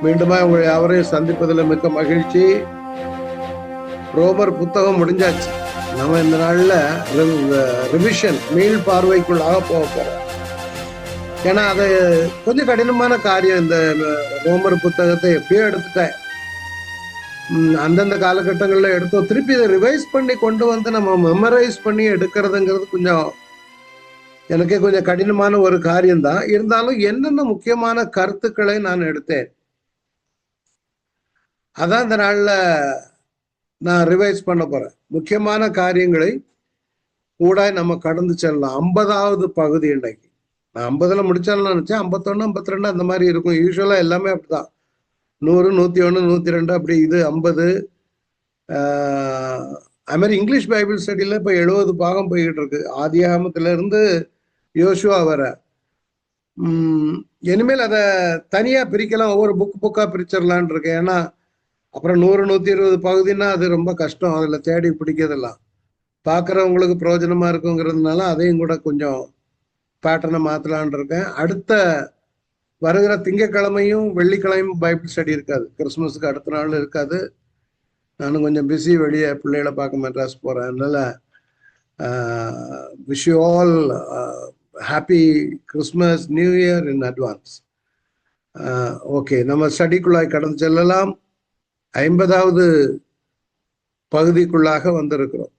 மீண்டுமா உங்களை யாவரையும் சந்திப்பதில் மிக்க மகிழ்ச்சி. ரோமர் புத்தகம் முடிஞ்சாச்சு. நம்ம இந்த நாள்ல ரிவிஷன் மீள் பார்வைக்குள்ளாக போக போறோம். ஏன்னா அது கொஞ்சம் கடினமான காரியம். இந்த ரோமர் புத்தகத்தை எப்படியோ எடுத்துட்டேன், அந்தந்த காலகட்டங்களில் எடுத்தோம். திருப்பி இதை ரிவைஸ் பண்ணி கொண்டு வந்து நம்ம மெமரைஸ் பண்ணி எடுக்கிறதுங்கிறது கொஞ்சம் எனக்கே கொஞ்சம் கடினமான ஒரு காரியம்தான். இருந்தாலும் என்னென்ன முக்கியமான கருத்துக்களை நான் எடுத்தேன், அதான் இந்த நாள்ல நான் ரிவைஸ் பண்ண போறேன். முக்கியமான காரியங்களை கூட நம்ம கடந்து செல்லலாம். 50வது பகுதி இன்னைக்கு. நான் 50ல முடிச்சாலும் நினைச்சேன் 51, 52 அந்த மாதிரி இருக்கும். யூஸ்வலா எல்லாமே அப்படிதான். 100, 101, 102 அப்படி. இது 50. அது மாதிரி இங்கிலீஷ் பைபிள் ஸ்டடியில இப்ப 70 பாகம் போய்கிட்டு இருக்கு. ஆதியாகமத்துல இருந்து யோசுவா வர. இனிமேல் அதை தனியா பிரிக்கலாம், ஒவ்வொரு புக்கா பிரிச்சிடலான் இருக்கேன். ஏன்னா அப்புறம் 100, 120 பகுதின்னா அது ரொம்ப கஷ்டம். அதுல தேடி பிடிக்கிறதெல்லாம் பார்க்குறவங்களுக்கு பிரயோஜனமா இருக்குங்கிறதுனால அதையும் கூட கொஞ்சம் பேட்டர்னை மாத்தலான் இருக்கேன். அடுத்த வருகிற திங்கக்கிழமையும் வெள்ளிக்கிழமையும் பைபிள் ஸ்டடி இருக்காது. கிறிஸ்துமஸுக்கு அடுத்த நாள் இருக்காது. நானும் கொஞ்சம் பிஸி, வெளியே பிள்ளைகளை பார்க்க மெட்ராஸ் போறேன். அதனால wish you all happy Christmas, new year in advance. Okay, நம்ம ஸ்டடிக்குள்ளாய் கடந்து செல்லலாம். 50வது பகுதிக்குள்ளாக வந்திருக்கிறோம்.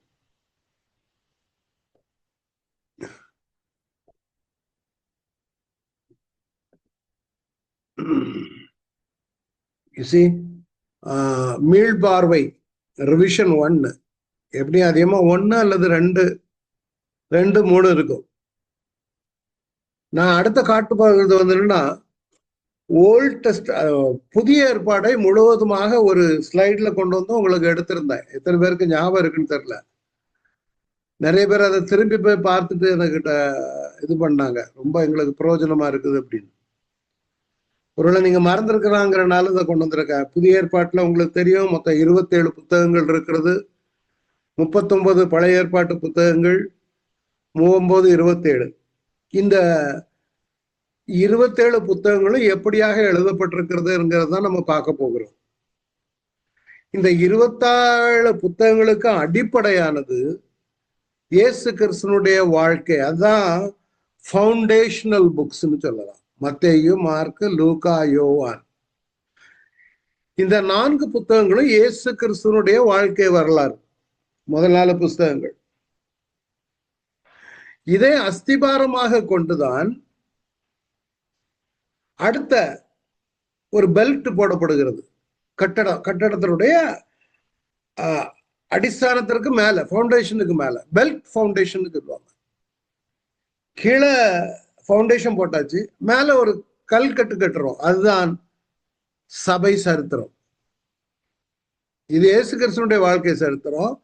மீள்பார்வை ரிவிஷன் 1. எப்படியும் அதிகமா 1 அல்லது 2, 3 இருக்கும். நான் அடுத்த காட்டு பகுதி வந்துன்னா ஓல்ட் டெஸ்ட் புதிய ஏற்பாடை முழுவதுமாக ஒரு ஸ்லைட்ல கொண்டு வந்து உங்களுக்கு எடுத்திருந்தேன். எத்தனை பேருக்கு ஞாபகம் இருக்குன்னு தெரியல. நிறைய பேர் அதை திரும்பி போய் பார்த்துட்டு என்கிட்ட இது பண்ணாங்க, ரொம்ப எங்களுக்கு பிரயோஜனமா இருக்குது அப்படின்னு. ஒருவேளை நீங்க மறந்துருக்கிறாங்கிறனால இதை கொண்டு வந்திருக்கேன். புதிய ஏற்பாட்டுல உங்களுக்கு தெரியும், மொத்தம் 27 புத்தகங்கள் இருக்கிறது. 39 பழைய ஏற்பாட்டு புத்தகங்கள், 39, 27. இந்த 27 புத்தகங்களும் எப்படியாக எழுதப்பட்டிருக்கிறதுங்கிறத நம்ம பார்க்க போகிறோம். இந்த 27 புத்தகங்களுக்கு அடிப்படையானது இயேசு கிறிஸ்துனுடைய வாழ்க்கை. அதான் ஃபவுண்டேஷனல் புக்ஸ்ன்னு சொல்லலாம். மத்தேயு, மார்க்கு, லூக்கா, யோவான். இந்த 4 புத்தகங்களும் இயேசு கிறிஸ்துனுடைய வாழ்க்கை வரலாறு. முதல் 4 புஸ்தகங்கள். இதை அஸ்திபாரமாக கொண்டுதான் அடுத்த ஒரு பெல்ட் போடப்படுகிறது. கட்டடத்தினுடைய அடிസ്ഥാனத்திற்கு மேல, ஃபவுண்டேஷனுக்கு மேல பெல்ட் ஃபவுண்டேஷன் சொல்லுவாங்க. கீழே ஃபவுண்டேஷன் போட்டாச்சு, மேல ஒரு கல் கட்டுறோம். அதுதான் சபை சரித்திரம். இது இயேசு கிறிஸ்துனுடைய வாழ்க்கை சரித்திரம்.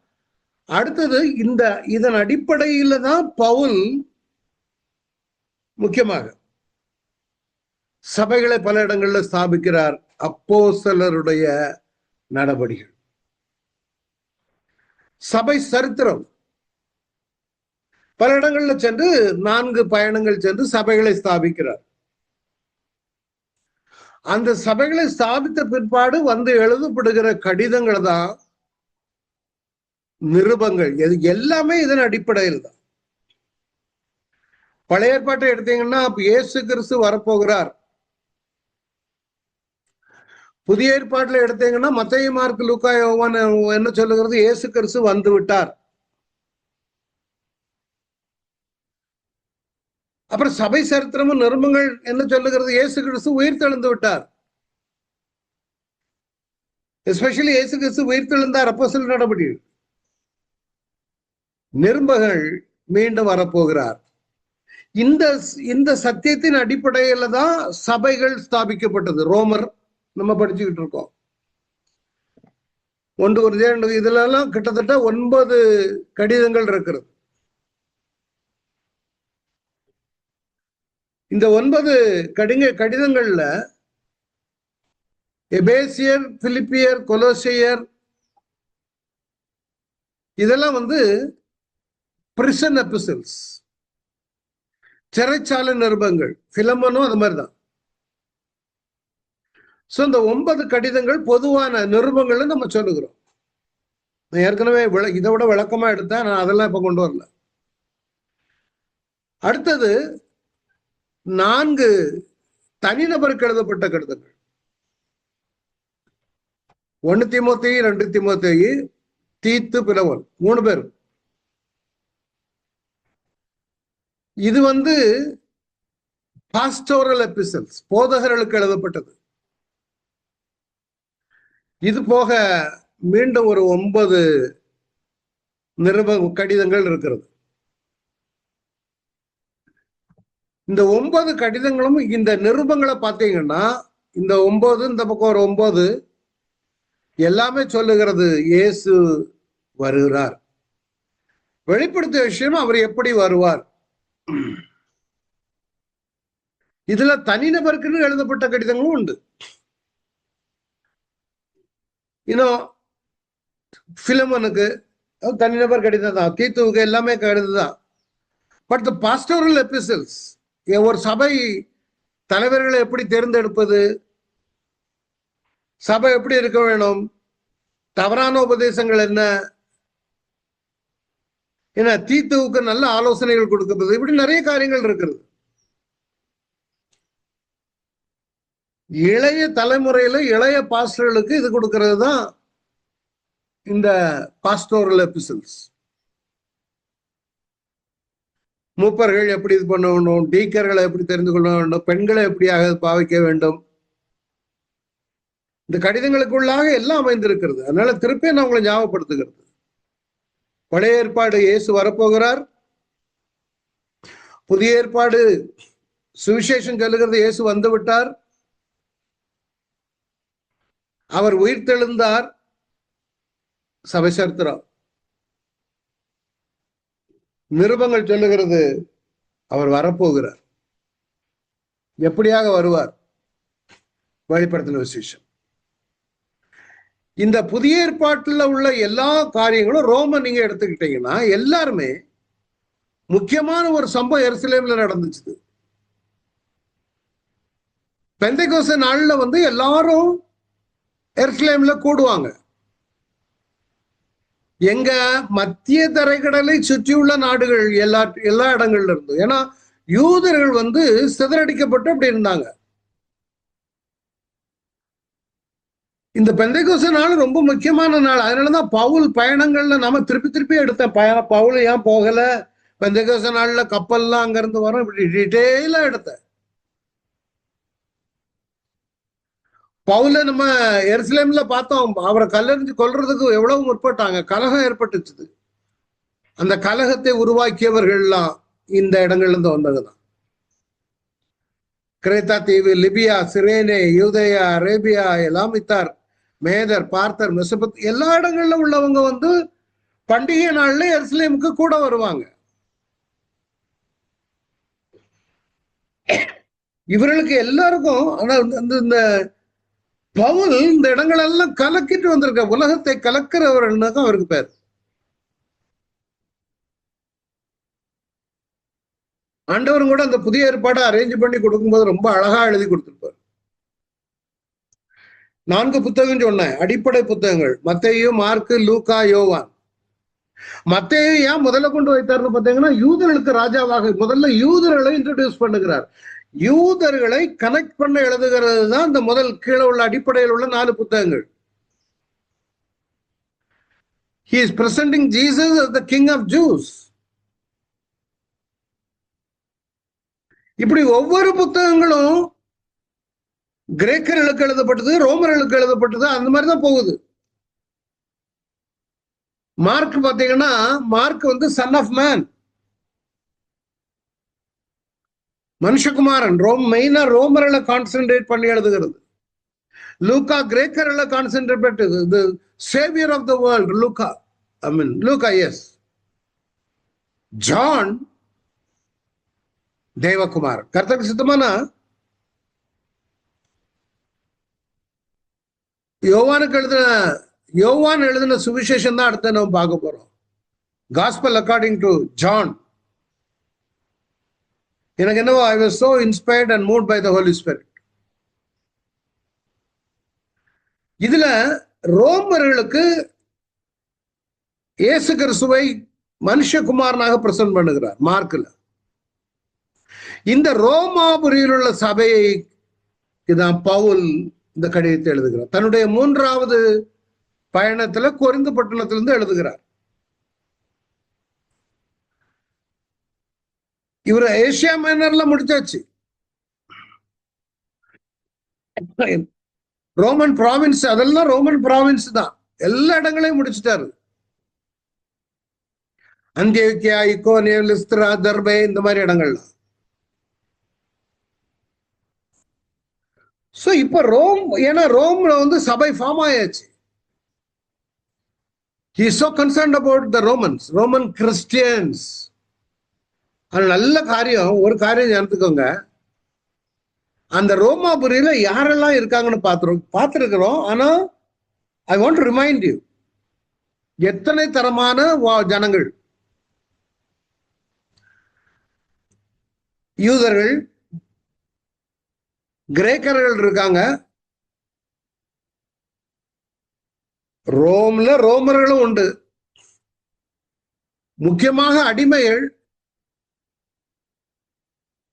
அடுத்தது இதன் அடிப்படையில தான் பவுல் முக்கியமாக சபைகளை பல இடங்கள்ல ஸ்தாபிக்கிறார். அப்போஸ்தலருடைய நடபடிகள், சபை சரித்திரம். பல இடங்கள்ல சென்று 4 பயணங்கள் சென்று சபைகளை ஸ்தாபிக்கிறார். அந்த சபைகளை ஸ்தாபித்த பிற்பாடு வந்து எழுதப்படுகிற கடிதங்கள் தான் நிருபங்கள். எல்லாமே இதன் அடிப்படையில் தான். பழைய ஏற்பாட்டை எடுத்தீங்கன்னா இயேசு கிறிஸ்து வரப்போகிறார். புதிய ஏற்பாட்டுல எடுத்தீங்கன்னா மத்தேயு, மார்க்கு, லூக்கா, யோவான் என்ன சொல்லுகிறது? இயேசு கிறிஸ்து வந்து விட்டார். அப்புறம் சபை சரித்திரமும் நிருபங்கள் என்ன சொல்லுகிறது? இயேசு கிறிஸ்து உயிர்த்தெழுந்து விட்டார். எஸ்பெஷலி இயேசு கிறிஸ்து உயிர்த்தெழுந்தார். அப்போஸ்தலர் நடபடிகள். நிருபங்கள் மீண்டும் வரப்போகிறார். இந்த சத்தியத்தின் அடிப்படையில தான் சபைகள் ஸ்தாபிக்கப்பட்டது. ரோமர் நம்ம படிச்சுக்கிட்டு இருக்கோம். 1 Corinthians 2 இதுல எல்லாம் கிட்டத்தட்ட 9 கடிதங்கள் இருக்கிறது. இந்த 9 கடிதங்கள்ல எபேசியர், பிலிப்பியர், கொலோசியர் இதெல்லாம் பிரிசன் எபிசல்ஸ், சிறைச்சாலை நிருபங்கள். பிலமோனும் அது மாதிரிதான். சோ இந்த 9 கடிதங்கள் பொதுவான நிருபங்கள் நம்ம சொல்லுகிறோம். ஏற்கனவே இதை விட விளக்கமா எடுத்தேன், நான் அதெல்லாம் இப்ப கொண்டு வரல. அடுத்தது 4 தனிநபருக்கு எழுதப்பட்ட கடிதங்கள். 1 தீமோத்தேயு, 2 தீமோத்தேயு, தீத்து, பிலவோன், 3 பேர். இது பாஸ்டோரல் எபிசல்ஸ், போதகர்களுக்கு எழுதப்பட்டது. இது போக மீண்டும் ஒரு 9 நிருப கடிதங்கள் இருக்கிறது. இந்த 9 கடிதங்களும் இந்த நிருபங்களை பார்த்தீங்கன்னா, இந்த 9 இந்த பக்கம் ஒரு 9 எல்லாமே சொல்லுகிறது இயேசு வருகிறார். வெளிப்படுத்திய விஷயம் அவர் எப்படி வருவார். இதுல தனிநபருக்கு எழுதப்பட்ட கடிதங்களும் உண்டு. இன்னும் பிலமோனுக்கு தனிநபர் கடிதம் தான், தீத்துவுக்கு எல்லாமே கடிதம் தான். பட் தி பாஸ்டோரல் எபிசல்ஸ், ஒரு சபை தலைவர்களை எப்படி தேர்ந்தெடுப்பது, சபை எப்படி இருக்க வேணும், தவறான உபதேசங்கள் என்ன, தீத்துவுக்கு நல்ல ஆலோசனைகள் கொடுக்கிறது, இப்படி நிறைய காரியங்கள் இருக்கிறது. இளைய தலைமுறையில இளைய பாஸ்டர்களுக்கு இது கொடுக்கிறது தான் இந்த பாஸ்டோரல் எபிசல்ஸ். மூப்பர்கள் எப்படி இது பண்ண வேண்டும், டீக்கர்களை எப்படி தெரிந்து கொள்ள வேண்டும், பெண்களை எப்படியாக பாவிக்க வேண்டும், இந்த கடிதங்களுக்குள்ளாக எல்லாம் அமைந்திருக்கிறது. அதனால திருப்பி நான் உங்களை ஞாபகப்படுத்துகிறது. பழைய ஏற்பாடு இயேசு வரப்போகிறார், புதிய ஏற்பாடு சுவிசேஷம் சொல்லுகிறது இயேசு வந்து விட்டார், அவர் உயிர்த்தெழுந்தார், சபை சரித்திரம். நிருபங்கள் சொல்லுகிறது அவர் வரப்போகிறார். எப்படியாக வருவார், வெளிப்படுத்தின விசேஷம். இந்த புதிய ஏற்பாட்டில் உள்ள எல்லா காரியங்களும் ரோம நீங்க எடுத்துக்கிட்டீங்கன்னா எல்லாருமே முக்கியமான ஒரு சம்பவம் எருசலேம்ல நடந்துச்சு. பெந்தைக்கோஸ்து நாள்ல எல்லாரும் எருசலேம்ல கூடுவாங்க. எங்க மத்திய தரைக்கடலை சுற்றியுள்ள நாடுகள் எல்லா இடங்கள்ல இருந்தும். ஏன்னா யூதர்கள் சிதறடிக்கப்பட்டு அப்படி இருந்தாங்க. இந்த பெந்தைக்கோஸ்து நாள் ரொம்ப முக்கியமான நாள். அதனாலதான் பவுல் பயணங்கள்ல நாம திருப்பி திருப்பி எடுத்தேன். பவுல் ஏன் போகல, பெந்தைக்கோஸ்து நாள்ல கப்பல்லாம் அங்க இருந்து வரும், இப்படி டீட்டெயிலா எடுத்தேன். பவுல நம்ம எருசலேம்ல பார்த்தோம், அவரை கல்லெறிஞ்சு கொல்றதுக்கு எவ்வளவு முற்பட்டாங்க, கலகம் ஏற்பட்டுச்சு. அந்த கலகத்தை உருவாக்கியவர்கள்லாம் இந்த இடங்கள்ல இருந்து வந்ததுதான். கிரேத்தா தீவு, லிபியா, சிரேனே, யூதேயா, அரேபியா, எலாமித்தார், மேதர், பார்த்தர், மெசபத், எல்லா இடங்கள்ல உள்ளவங்க பண்டிகை நாள்ல எருசலேமுக்கு கூட வருவாங்க. இவர்களுக்கு எல்லாருக்கும் ஆனா இந்த பவுல் இந்த இடங்களெல்லாம் கலக்கிட்டு வந்திருக்க, உலகத்தை கலக்கிறவர்கள் அவருக்கு பேர். ஆண்டவரும் கூட அந்த புதிய ஏற்பாடை அரேஞ்ச் பண்ணி கொடுக்கும்போது ரொம்ப அழகா எழுதி கொடுத்திருப்பார். 4 புத்தகம் சொன்னேன், அடிப்படை புத்தகங்கள், மத்தேயு, மார்க்கு, லூக்கா, யோவான். மத்தேயு ஏன் முதல்ல கொண்டு வைத்தார்னு பார்த்தீங்கன்னா, யூதர்களுக்கு ராஜாவாக முதல்ல யூதர்களை இன்ட்ரோடியூஸ் பண்ணுகிறார். யூதர்களை கனெக்ட் பண்ண எழுதுகிறது தான் இந்த முதல் கீழே உள்ள அடிப்படையில் உள்ள 4 புத்தகங்கள். He is presenting Jesus as the King of Jews. இப்படி ஒவ்வொரு புத்தகங்களும் கிரேக்கர்களுக்கு எழுதப்பட்டது, ரோமர்களுக்கு எழுதப்பட்டது, அந்த மாதிரிதான் போகுது. மார்க் பாத்தீங்கன்னா, மார்க் சன் ஆஃப் மேன், மனுஷகுமாரன், மெயினா ரோமர்களை கான்சென்ட்ரேட் பண்ணி எழுதுகிறது. லூக்கா கிரேக்கர்களை கான்சென்ட்ரேட் பண்ணது, சேவியர் ஆஃப் த வேர்ல்ட் லூக்கா, லூக்கா, எஸ். ஜான் தேவகுமார். கர்த்தருக்கு சித்தமானா யோவான் எழுதின சுவிசேஷம் தான் அடுத்து நம்ம பார்க்க போறோம். Gospel according to John. எனக்கு என்னவோ I was so inspired and moved by the Holy Spirit. இதுல ரோமர்களுக்கு இயேசு கிறிஸ்துவை மனுஷகுமாரனாக பிரசன்ட் பண்ணுகிறார் மார்க்ல. இந்த ரோமாபுரியில் உள்ள சபையை தான் பவுல் இந்த கடிதத்தை எழுதுகிறார். தன்னுடைய 3வது பயணத்துல கொரிந்து பட்டணத்திலிருந்து எழுதுகிறார். இவர் ஏசியா மைனர்ல முடிச்சாச்சு. ரோமன் ப்ராவின்ஸ், அதெல்லாம் ரோமன் ப்ராவின்ஸ் தான். எல்லா இடங்களையும் முடிச்சுட்டாரு. அந்தியோக்கியா, இக்கோனியம், லிஸ்திரா, தர்பே, இந்த மாதிரி இடங்கள்லாம். சோ இப்ப ரோம், ஏன்னா ரோம்ல வந்து சபை ஃபார்ம் ஆயாச்சு. He is so concerned about the Romans, Roman Christians. அது நல்ல காரியம். ஒரு காரியம் ஞாபகத்துக்கோங்க, அந்த ரோமாபுரியில யாரெல்லாம் இருக்காங்கன்னு பார்த்திருக்கிறோம். ஆனா I want to remind you, எத்தனை தரமான ஜனங்கள், யூதர்கள், கிரேக்கர்கள் இருக்காங்க. ரோம்ல ரோமர்களும் உண்டு. முக்கியமாக அடிமைகள்,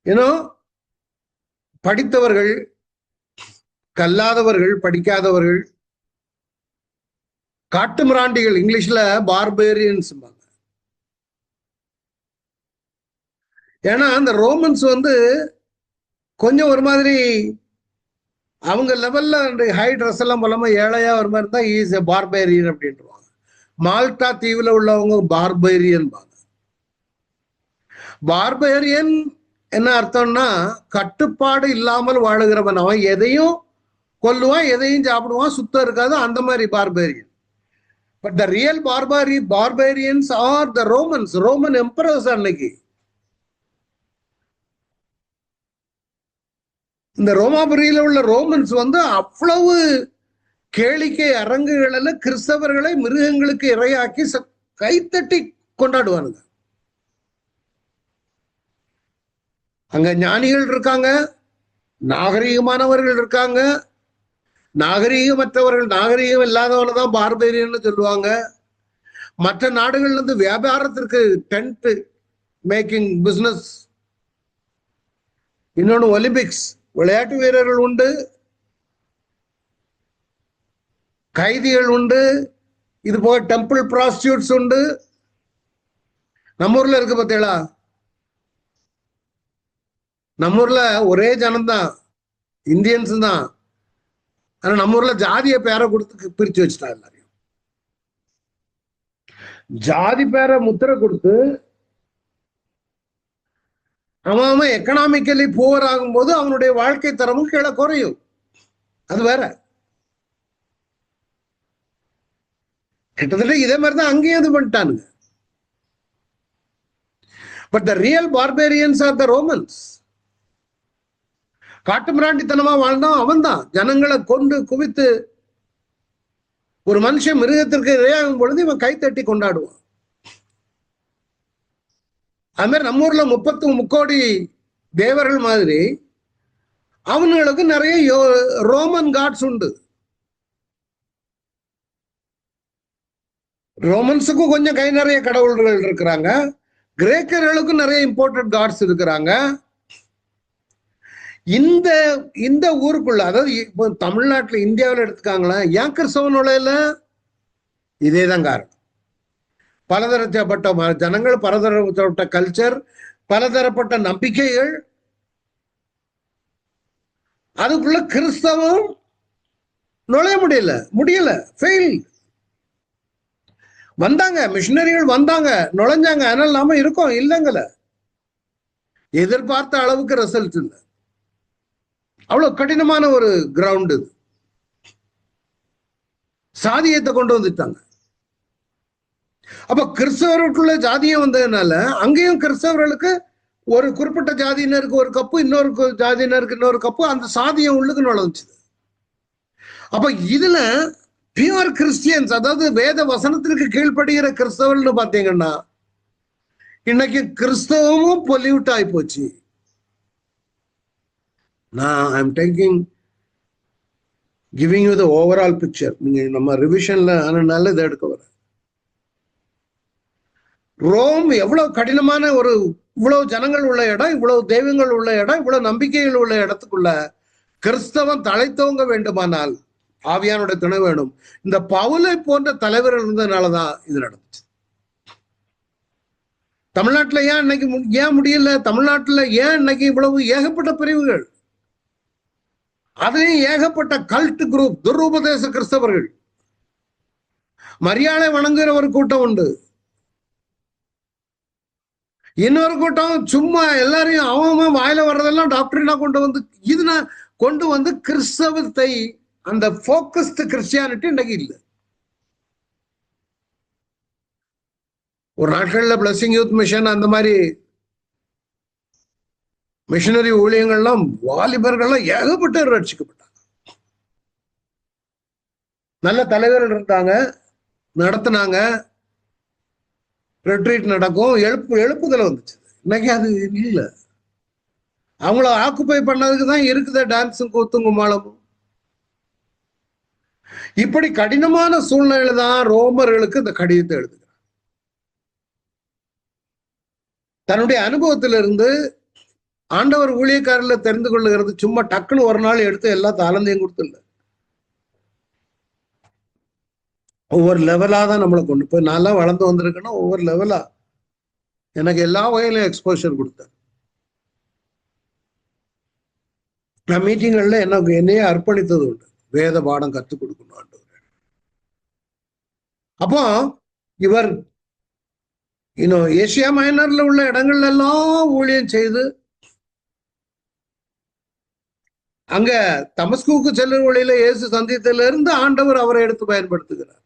ஏன்னோ படித்தவர்கள், கல்லாதவர்கள், படிக்காதவர்கள், காட்டுமிராண்டிகள், இங்கிலீஷ்ல பார்பேரியன்ஸ். ஏன்னா அந்த ரோமன்ஸ் வந்து கொஞ்சம் ஒரு மாதிரி அவங்க லெவல்ல ஹை ட்ரெஸ் எல்லாம் போலாம ஏழையா ஒரு மாதிரி தான் ஈஸ் எ பார்பேரியன் அப்படின்றாங்க. மால்டா தீவுல உள்ளவங்க பார்பேரியன். பார்பேரியன் என்ன அர்த்தம்னா கட்டுப்பாடு இல்லாமல் வாழுகிறவன். அவன் எதையும் கொல்லுவான், எதையும் சாப்பிடுவான், சுத்தம் இருக்காது, அந்த மாதிரி barbarian. But the real barbarians are the Romans, Roman emperors. அன்னைக்கு இந்த ரோமாபுரியில உள்ள ரோமன்ஸ் வந்து அவ்வளவு கேளிக்கை அரங்குகளில் கிறிஸ்தவர்களை மிருகங்களுக்கு இரையாக்கி கைத்தட்டி கொண்டாடுவானுங்க. அங்க ஞானிகள் இருக்காங்க, நாகரீகமானவர்கள் இருக்காங்க, நாகரீகமற்றவர்கள், நாகரீகம் இல்லாதவனை தான் பார்பேரியன்னு சொல்லுவாங்க. மற்ற நாடுகள்ல இருந்து வியாபாரத்திற்கு டென்ட் மேக்கிங் பிசினஸ், இன்னொன்னு ஒலிம்பிக்ஸ், விளையாட்டு வீரர்கள் உண்டு, கைதிகள் உண்டு, இது போக டெம்பிள் ப்ராஸ்டியூட்ஸ் உண்டு. நம்ம ஊர்ல இருக்கு பார்த்தீங்களா, நம்ம ஊர்ல ஒரே ஜனம்தான், இந்தியன்ஸ் தான். ஆனா நம்ம ஊர்ல ஜாதிய பேரை கொடுத்து பிரிச்சு வச்சுட்டா. எல்லாரையும் ஜாதி பேரை முத்திரை கொடுத்து அவன் எக்கனாமிக்கலி புவர் ஆகும்போது அவனுடைய வாழ்க்கை தரமும் கீழே குறையும். அது வேற. கிட்டத்தட்ட இதே மாதிரிதான் அங்கேயும் இது பண்ணிட்டானுங்க. But the real barbarians are the Romans. காட்டுமிராண்டித்தனமா வாழ்ந்தான் அவன் தான். ஜனங்களை கொண்டு குவித்து ஒரு மனுஷன் மிருகத்திற்கு இரையாகும் பொழுது இவன் கைத்தட்டி கொண்டாடுவான். அது மாதிரி நம்ம ஊர்ல 30 முக்கோடி தேவர்கள் மாதிரி அவனுங்களுக்கு நிறைய ரோமன் காட்ஸ் உண்டு. ரோமன்ஸுக்கும் கொஞ்சம் கை நிறைய கடவுள்கள் இருக்கிறாங்க. கிரேக்கர்களுக்கும் நிறைய இம்போர்ட்டட் காட்ஸ் இருக்கிறாங்க. இந்த இந்த ஊருக்குள்ள, அதாவது இப்போ தமிழ்நாட்டில் இந்தியாவில் எடுத்துக்காங்களா, ஏன் கிறிஸ்தவ நுழையில இதேதான் காரணம். பலதரப்பட்ட ஜனங்கள், பலதரப்பட்ட கல்ச்சர், பலதரப்பட்ட நம்பிக்கைகள், அதுக்குள்ள கிறிஸ்தவம் நுழைய முடியல, ஃபெயில். வந்தாங்க மிஷினரிகள், வந்தாங்க, நுழைஞ்சாங்க, அதனால நாம இருக்கோம் இல்லைங்கல. எதிர்பார்த்த அளவுக்கு ரிசல்ட் இல்லை. அவ்வளவு கடினமான ஒரு கிரவுண்ட் இது. சாதியத்தை கொண்டு வந்துட்டாங்க. அப்ப கிறிஸ்தவர்களுக்குள்ள ஜாதியம் வந்ததுனால அங்கேயும் கிறிஸ்தவர்களுக்கு ஒரு குறிப்பிட்ட ஜாதியினருக்கு ஒரு கப்பு, இன்னொரு ஜாதியினருக்கு இன்னொரு கப்பு, அந்த சாதியம் உள்ளுக்கு நுழைஞ்சுது. அப்ப இதுல பியூர் கிறிஸ்டியன்ஸ், அதாவது வேத வசனத்திற்கு கீழ்ப்படுகிற கிறிஸ்தவர்கள்னு பாத்தீங்கன்னா இன்னைக்கு கிறிஸ்தவமும் பொல்யூட் ஆகி போச்சு. நான் I am taking giving you the overall picture. நீங்க நம்ம ரிவிஷன்ல ஆனனால இதை எடுக்க வர. ரோம் எவ்வளவு கடினமான ஒரு, இவ்வளவு ஜனங்கள் உள்ள இடம், இவ்வளவு தெய்வங்கள் உள்ள இடம், இவ்வளவு நம்பிக்கைகள் உள்ள இடத்துக்குள்ள கிறிஸ்தவம் தழைத்தவங்க வேண்டுமானால் ஆவியானுடைய துணை வேணும். இந்த பவுலை போன்ற தலைவர்கள் இருந்ததுனாலதான் இது நடந்துச்சு. தமிழ்நாட்டுல ஏன் இன்னைக்கு ஏன் முடியல? தமிழ்நாட்டுல ஏன் இன்னைக்கு இவ்வளவு ஏகப்பட்ட பிரிவுகள், அதுலயும் ஏகப்பட்ட கல்ட் குரூப், துருபதேச கிறிஸ்தவர்கள், மரியாதை வணங்குகிற ஒரு கூட்டம் உண்டு. இன்னொரு கூட்டம் சும்மா எல்லாரையும் அவன் வாயில வர்றதெல்லாம் டாக்டரினா கொண்டு வந்து கிறிஸ்தவத்தை, அந்த போக்கஸ்டு கிறிஸ்டியானிட்டி இன்னைக்கு இல்லை. ஒரு நாட்கள்ல பிளஸிங் யூத் மிஷன் அந்த மாதிரி மிஷனரி ஊழியங்கள்லாம் வாலிபர்கள்லாம் ஏகப்பட்ட ரட்சிக்கப்பட்டாங்க. நல்ல தலைவர்கள் இருந்தாங்க, நடத்தினாங்க, ரெட்ரீட் நடக்கும், எழுப்புதல் வந்துச்சு. இன்னைக்கு அது இல்லை. அவங்கள ஆக்குப்பை பண்ணதுக்கு தான் இருக்குது டான்ஸும் கூத்தும் கும்மாளமும். இப்படி கடினமான சூழ்நிலை தான் ரோமர்களுக்கு இந்த கடிதத்தை எழுதுகிறார். தன்னுடைய அனுபவத்திலிருந்து ஆண்டவர் ஊழியக்காரர்ல தெரிந்து கொள்ளுகிறது சும்மா டக்குன்னு ஒரு நாள் எடுத்து எல்லா தாளந்தையும் கொடுத்துல, ஒவ்வொரு லெவலா தான் நம்மளை கொண்டு போய், நல்லா வளர்ந்து வந்திருக்கேன்னா ஒவ்வொரு லெவலா எனக்கு எல்லா வகையிலும் எக்ஸ்போஷர் கொடுத்தார். நான் மீட்டிங்கள்ல என்னையே அர்ப்பணித்தது உண்டு, வேத பாடம் கற்றுக் கொடுக்கணும் ஆண்டவர். அப்போ இவர் இன்னும் ஏசியா மைனர்ல உள்ள இடங்கள்ல எல்லாம் ஊழியம் செய்து அங்க தமஸ்குக்கு செல்லும் வழியில இயேசு சந்தித்ததுல இருந்து ஆண்டவர் அவரை எடுத்து பயன்படுத்துகிறார்.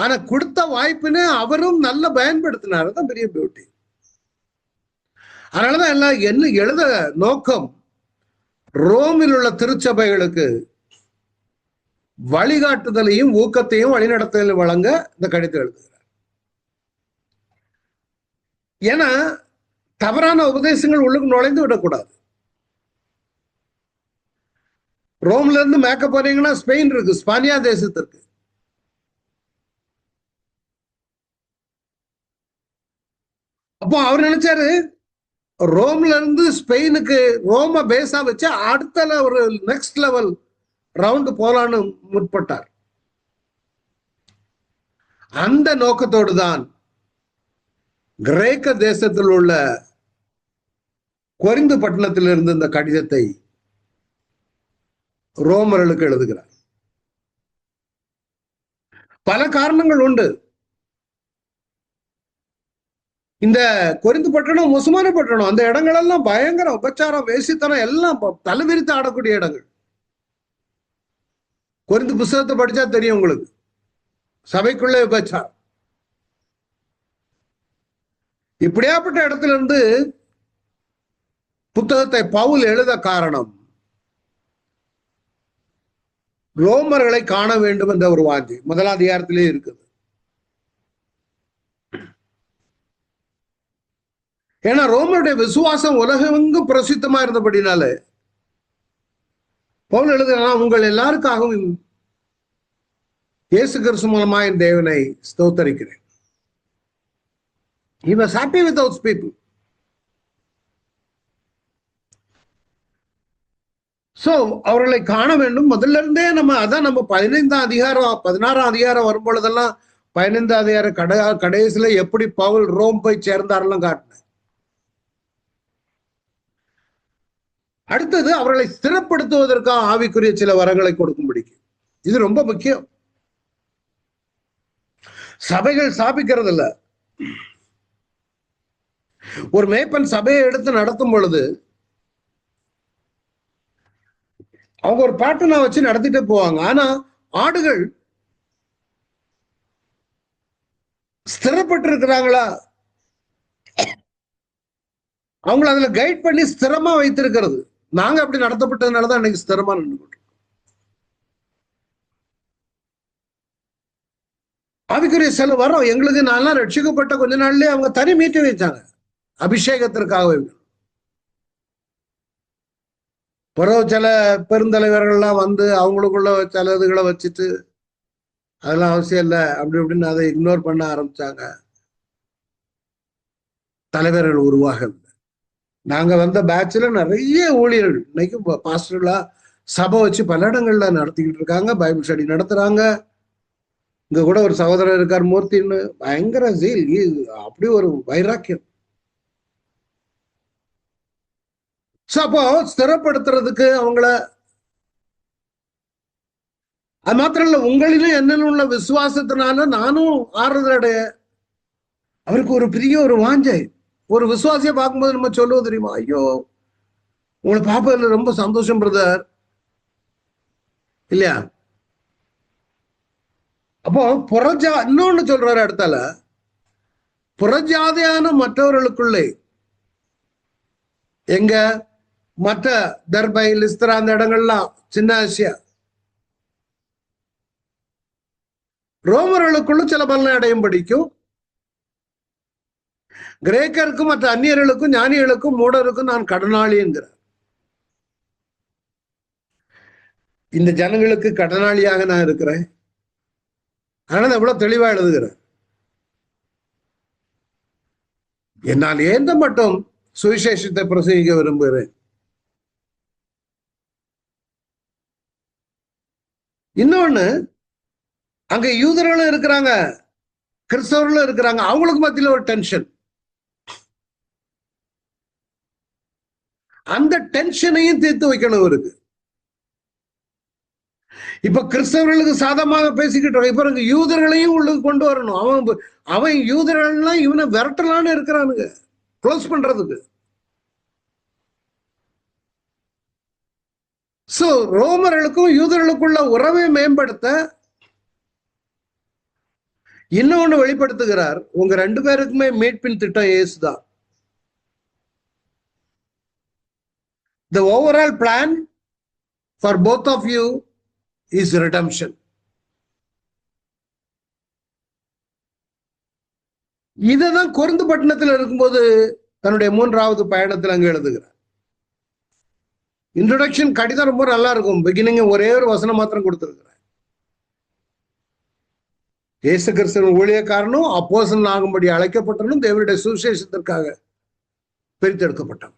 ஆனா கொடுத்த வாய்ப்புன்னு அவரும் நல்ல பயன்படுத்தினார். தான் பெரிய பியூட்டி. அதனாலதான் எல்லாம் என்ன எழுத நோக்கம், ரோமில் உள்ள திருச்சபைகளுக்கு வழிகாட்டுதலையும் ஊக்கத்தையும் வழிநடத்தலையும் வழங்க இந்த கடிதத்தை எழுதுகிறார். ஏன்னா தவறான உபதேசங்கள் உள்ளுக்கு நுழைந்து விடக்கூடாது. ரோம்ல இருந்து மேக்க போறீங்கன்னா ஸ்பெயின் இருக்கு, ஸ்பானியா தேசத்திற்கு. அப்போ அவர் நினைச்சாரு ரோம்ல இருந்து ஸ்பெயினுக்கு ரோம பேஸா வச்சு அடுத்த ஒரு நெக்ஸ்ட் லெவல் ரவுண்டு போலான்னு முற்பட்டார். அந்த நோக்கத்தோடு தான் கிரேக்க தேசத்தில் உள்ள கொரிந்து பட்டணத்தில் இருந்து இந்த கடிதத்தை ரோமர்களுக்கு எழுதுகிறார். பல காரணங்கள் உண்டு. இந்த கொரிந்து பட்டணம் மோசமான பட்டணம், அந்த இடங்கள் எல்லாம் பயங்கர உபச்சாரம், வேசித்தனம் எல்லாம் தலைவிரித்து ஆடக்கூடிய இடங்கள். கொரிந்து புத்தகத்தை படிச்சா தெரியும் உங்களுக்கு, சபைக்குள்ளே உபச்சாரம். இப்படியாப்பட்ட இடத்துல இருந்து புத்தகத்தை பவுல் எழுத காரணம், ரோமர்களை காண வேண்டும் என்ற ஒரு வாஞ்சி முதலாம் அதிகாரத்திலே இருக்குது. ஏன்னா ரோமருடைய விசுவாசம் உலகெங்கும் பிரசித்தமா இருந்தபடினால பவுல் எழுதுகிறான், உங்கள் எல்லாருக்காகவும் இயேசு கிறிஸ்து மூலமா என் தேவனை ஸ்தோத்தரிக்கிறேன். He was happy with those people. So அவர்களை காண வேண்டும். முதல்ல இருந்தே அதான் நம்ம 15ஆம் அதிகாரம் 16ஆம் அதிகாரம் வரும்பொழுதெல்லாம் 15ஆம் அதிகாரம் கடைசியில எப்படி பவுல் ரோம் போய் சேர்ந்தாரெல்லாம் காட்டினேன். அடுத்தது அவர்களை ஸ்திரப்படுத்துவதற்காக ஆவிக்குரிய சில வரங்களை கொடுக்கும்படிக்கு. இது ரொம்ப முக்கியம். சபைகள் ஸ்தாபிக்கிறது இல்ல. ஒரு மேய்ப்பன் சபையை எடுத்து நடத்தும் பொழுது அவங்க ஒரு பாட்டனை வச்சு நடத்திட்டு போவாங்க. ஆனா ஆடுகள் ஸ்திரப்பட்டு இருக்கிறாங்களா, அவங்கள அதுல கைட் பண்ணி ஸ்திரமா வைத்திருக்கிறது. நாங்க அப்படி நடத்தப்பட்டதுனாலதான் இன்னைக்கு ஸ்திரமா நின்று. ஆவிக்குரிய சில வரோம் எங்களுக்கு. நல்லா ரட்சிக்கப்பட்ட கொஞ்ச நாள்லயே அவங்க தனி மீட்டு வச்சாங்க அபிஷேகத்திற்காக. பிறகு சில பெருந்தலைவர்கள்லாம் வந்து அவங்களுக்குள்ள சில இதுகளை வச்சுட்டு அதெல்லாம் அவசியம் இல்லை அப்படி இப்படின்னு அதை இக்னோர் பண்ண ஆரம்பிச்சாங்க. தலைவர்கள் உருவாக நாங்க வந்த பேட்ச்ல நிறைய ஊழியர்கள் இன்னைக்கு பாஸ்டர்களா சபை வச்சு பல இடங்கள்ல நடத்திக்கிட்டு இருக்காங்க, பைபிள் ஸ்டடி நடத்துறாங்க. இங்க கூட ஒரு சகோதரர் இருக்கார் மூர்த்தின்னு, பயங்கர ஜீல், அப்படி ஒரு வைராக்கியம். அப்போ ஸ்திரப்படுத்துறதுக்கு அவங்கள, அது மாத்திரம் இல்ல, உங்களிலும் என்னன்னு உள்ள விசுவாசத்தினால நானும் ஆறுதல் அடைய. அவருக்கு ஒரு பெரிய ஒரு வாஞ்சை. ஒரு விசுவாசியை பார்க்கும்போது நம்ம சொல்லுவோம் தெரியுமா, ஐயோ உங்களை பார்ப்பதில் ரொம்ப சந்தோஷம் பிரதர், இல்லையா? அப்போ இன்னொன்னு சொல்றாரு அடுத்தால, புறஜாதியான மற்றவர்களுக்குள்ளே, எங்க மற்ற தர்பை லிஸ்திரா அந்த இடங்கள்லாம் சின்ன ஆசியா, ரோமர்களுக்குள்ள சில பலனை அடையும் படிக்கும், கிரேக்கருக்கும் மற்ற அந்நியர்களுக்கும் ஞானிகளுக்கும் மூடருக்கும் நான் கடனாளி என்கிறார். இந்த ஜனங்களுக்கு கடனாளியாக நான் இருக்கிறேன். அதனால எவ்வளவு தெளிவா எழுதுகிறேன். என்னால் ஏந்த மட்டும் சுவிசேஷத்தை பிரசங்கிக்க விரும்புகிறேன். இன்னொன்னு, அங்க யூதர்களும் இருக்கிறாங்க, கிறிஸ்தவர்களும் இருக்கிறாங்க, அவங்களுக்கு மத்தியில ஒரு டென்ஷன். அந்த டென்ஷனையும் தீர்த்து வைக்கணும் இருக்கு. இப்ப கிறிஸ்தவர்களுக்கு சாதமாக பேசிக்கிட்டு இப்ப யூதர்களையும் உள்ளுக்கு கொண்டு வரணும். அவன் யூதர்கள்லாம் இவனை விரட்டலான்னு இருக்கிறானுங்க க்ளோஸ் பண்றதுக்கு. சோ ரோமர்களுக்கும் யூதர்களுக்குள்ள உறவை மேம்படுத்த இன்னொன்னு வெளிப்படுத்துகிறார். உங்க ரெண்டு பேருக்குமே மீட்பின் திட்டம் இயேசுதான். The overall plan for both of you is redemption. இததான் கொரிந்து பட்டணத்தில் இருக்கும்போது தன்னுடைய 3வது பயணத்தில் அங்கு எழுதுகிறார். இன்ட்ரோடக்ஷன் கடிதம் ரொம்ப நல்லா இருக்கும். பிகினிங் ஒரே ஒரு வசனம் மாத்திரம் கொடுத்திருக்கிறார். இயேசு கிறிஸ்துவின் ஊழியக்காரனும் அப்போஸ்தலன் ஆகும்படி அழைக்கப்பட்டனும் தேவனுடைய சுவிசேஷத்திற்காக பிரித்தெடுக்கப்பட்டான்.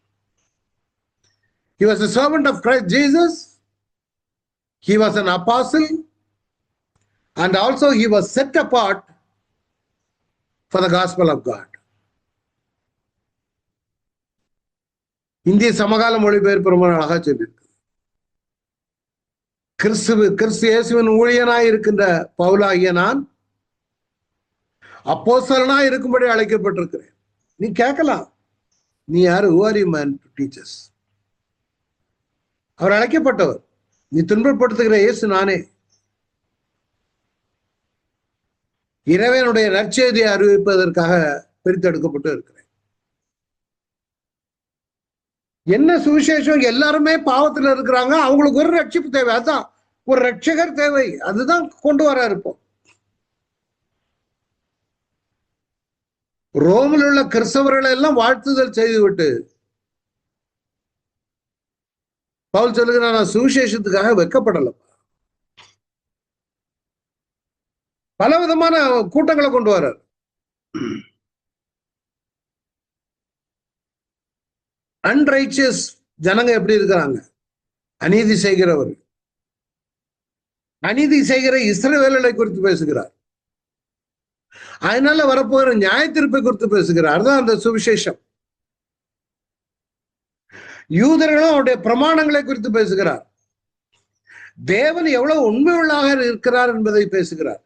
He was a servant of Christ Jesus. He was an apostle, and also he was set apart for the gospel of God. இந்திய சமகால மொழிபெயர்ப்பு ரொம்ப அழகா சொல்லியிருக்கு. கிறிஸ்து இயேசுவின் ஊழியனாய் இருக்கின்ற பவுலாகிய நான் அப்போஸ்தலனாய் இருக்கும்படி அழைக்கப்பட்டிருக்கிறேன். நீ கேட்கலாம், நீ யாரு? who are you man to teach us? அவர் அழைக்கப்பட்டவர். நீ துன்பப்படுத்துகிற இயேசு நானே. இறைவனுடைய நற்செய்தியை அறிவிப்பதற்காக பிரித்தெடுக்கப்பட்டு இருக்கிறேன். என்ன சுவிசேஷம்? எல்லாருமே பாவத்தில் இருக்கிறாங்க, அவங்களுக்கு ஒரு ரட்சிப்பு தேவை. அதான் ஒரு ரட்சகர் தேவை. அதுதான் கொண்டு வர இருப்போம். ரோமில் உள்ள கிறிஸ்தவர்களை எல்லாம் வாழ்த்துதல் செய்துவிட்டு பவுல் சொல்லுகிறான், நான் சுவிசேஷத்துக்காக வெட்கப்படல. பல விதமான கூட்டங்களை கொண்டு வர்றார். அன்ரைச்சியஸ் ஜனங்க எப்படி இருக்கிறாங்க? அநீதி செய்கிறவர், அநீதி செய்கிற இஸ்ரவேலை குறித்து பேசுகிறார். அதனால வரப்போகிற நியாய தீர்ப்பை குறித்து பேசுகிறார். அதுதான் அந்த சுவிசேஷம். யூதர்களும் அவருடைய பிரமாணங்களை குறித்து பேசுகிறார். தேவன் எவ்வளவு உண்மையுள்ளாக இருக்கிறார் என்பதை பேசுகிறார்.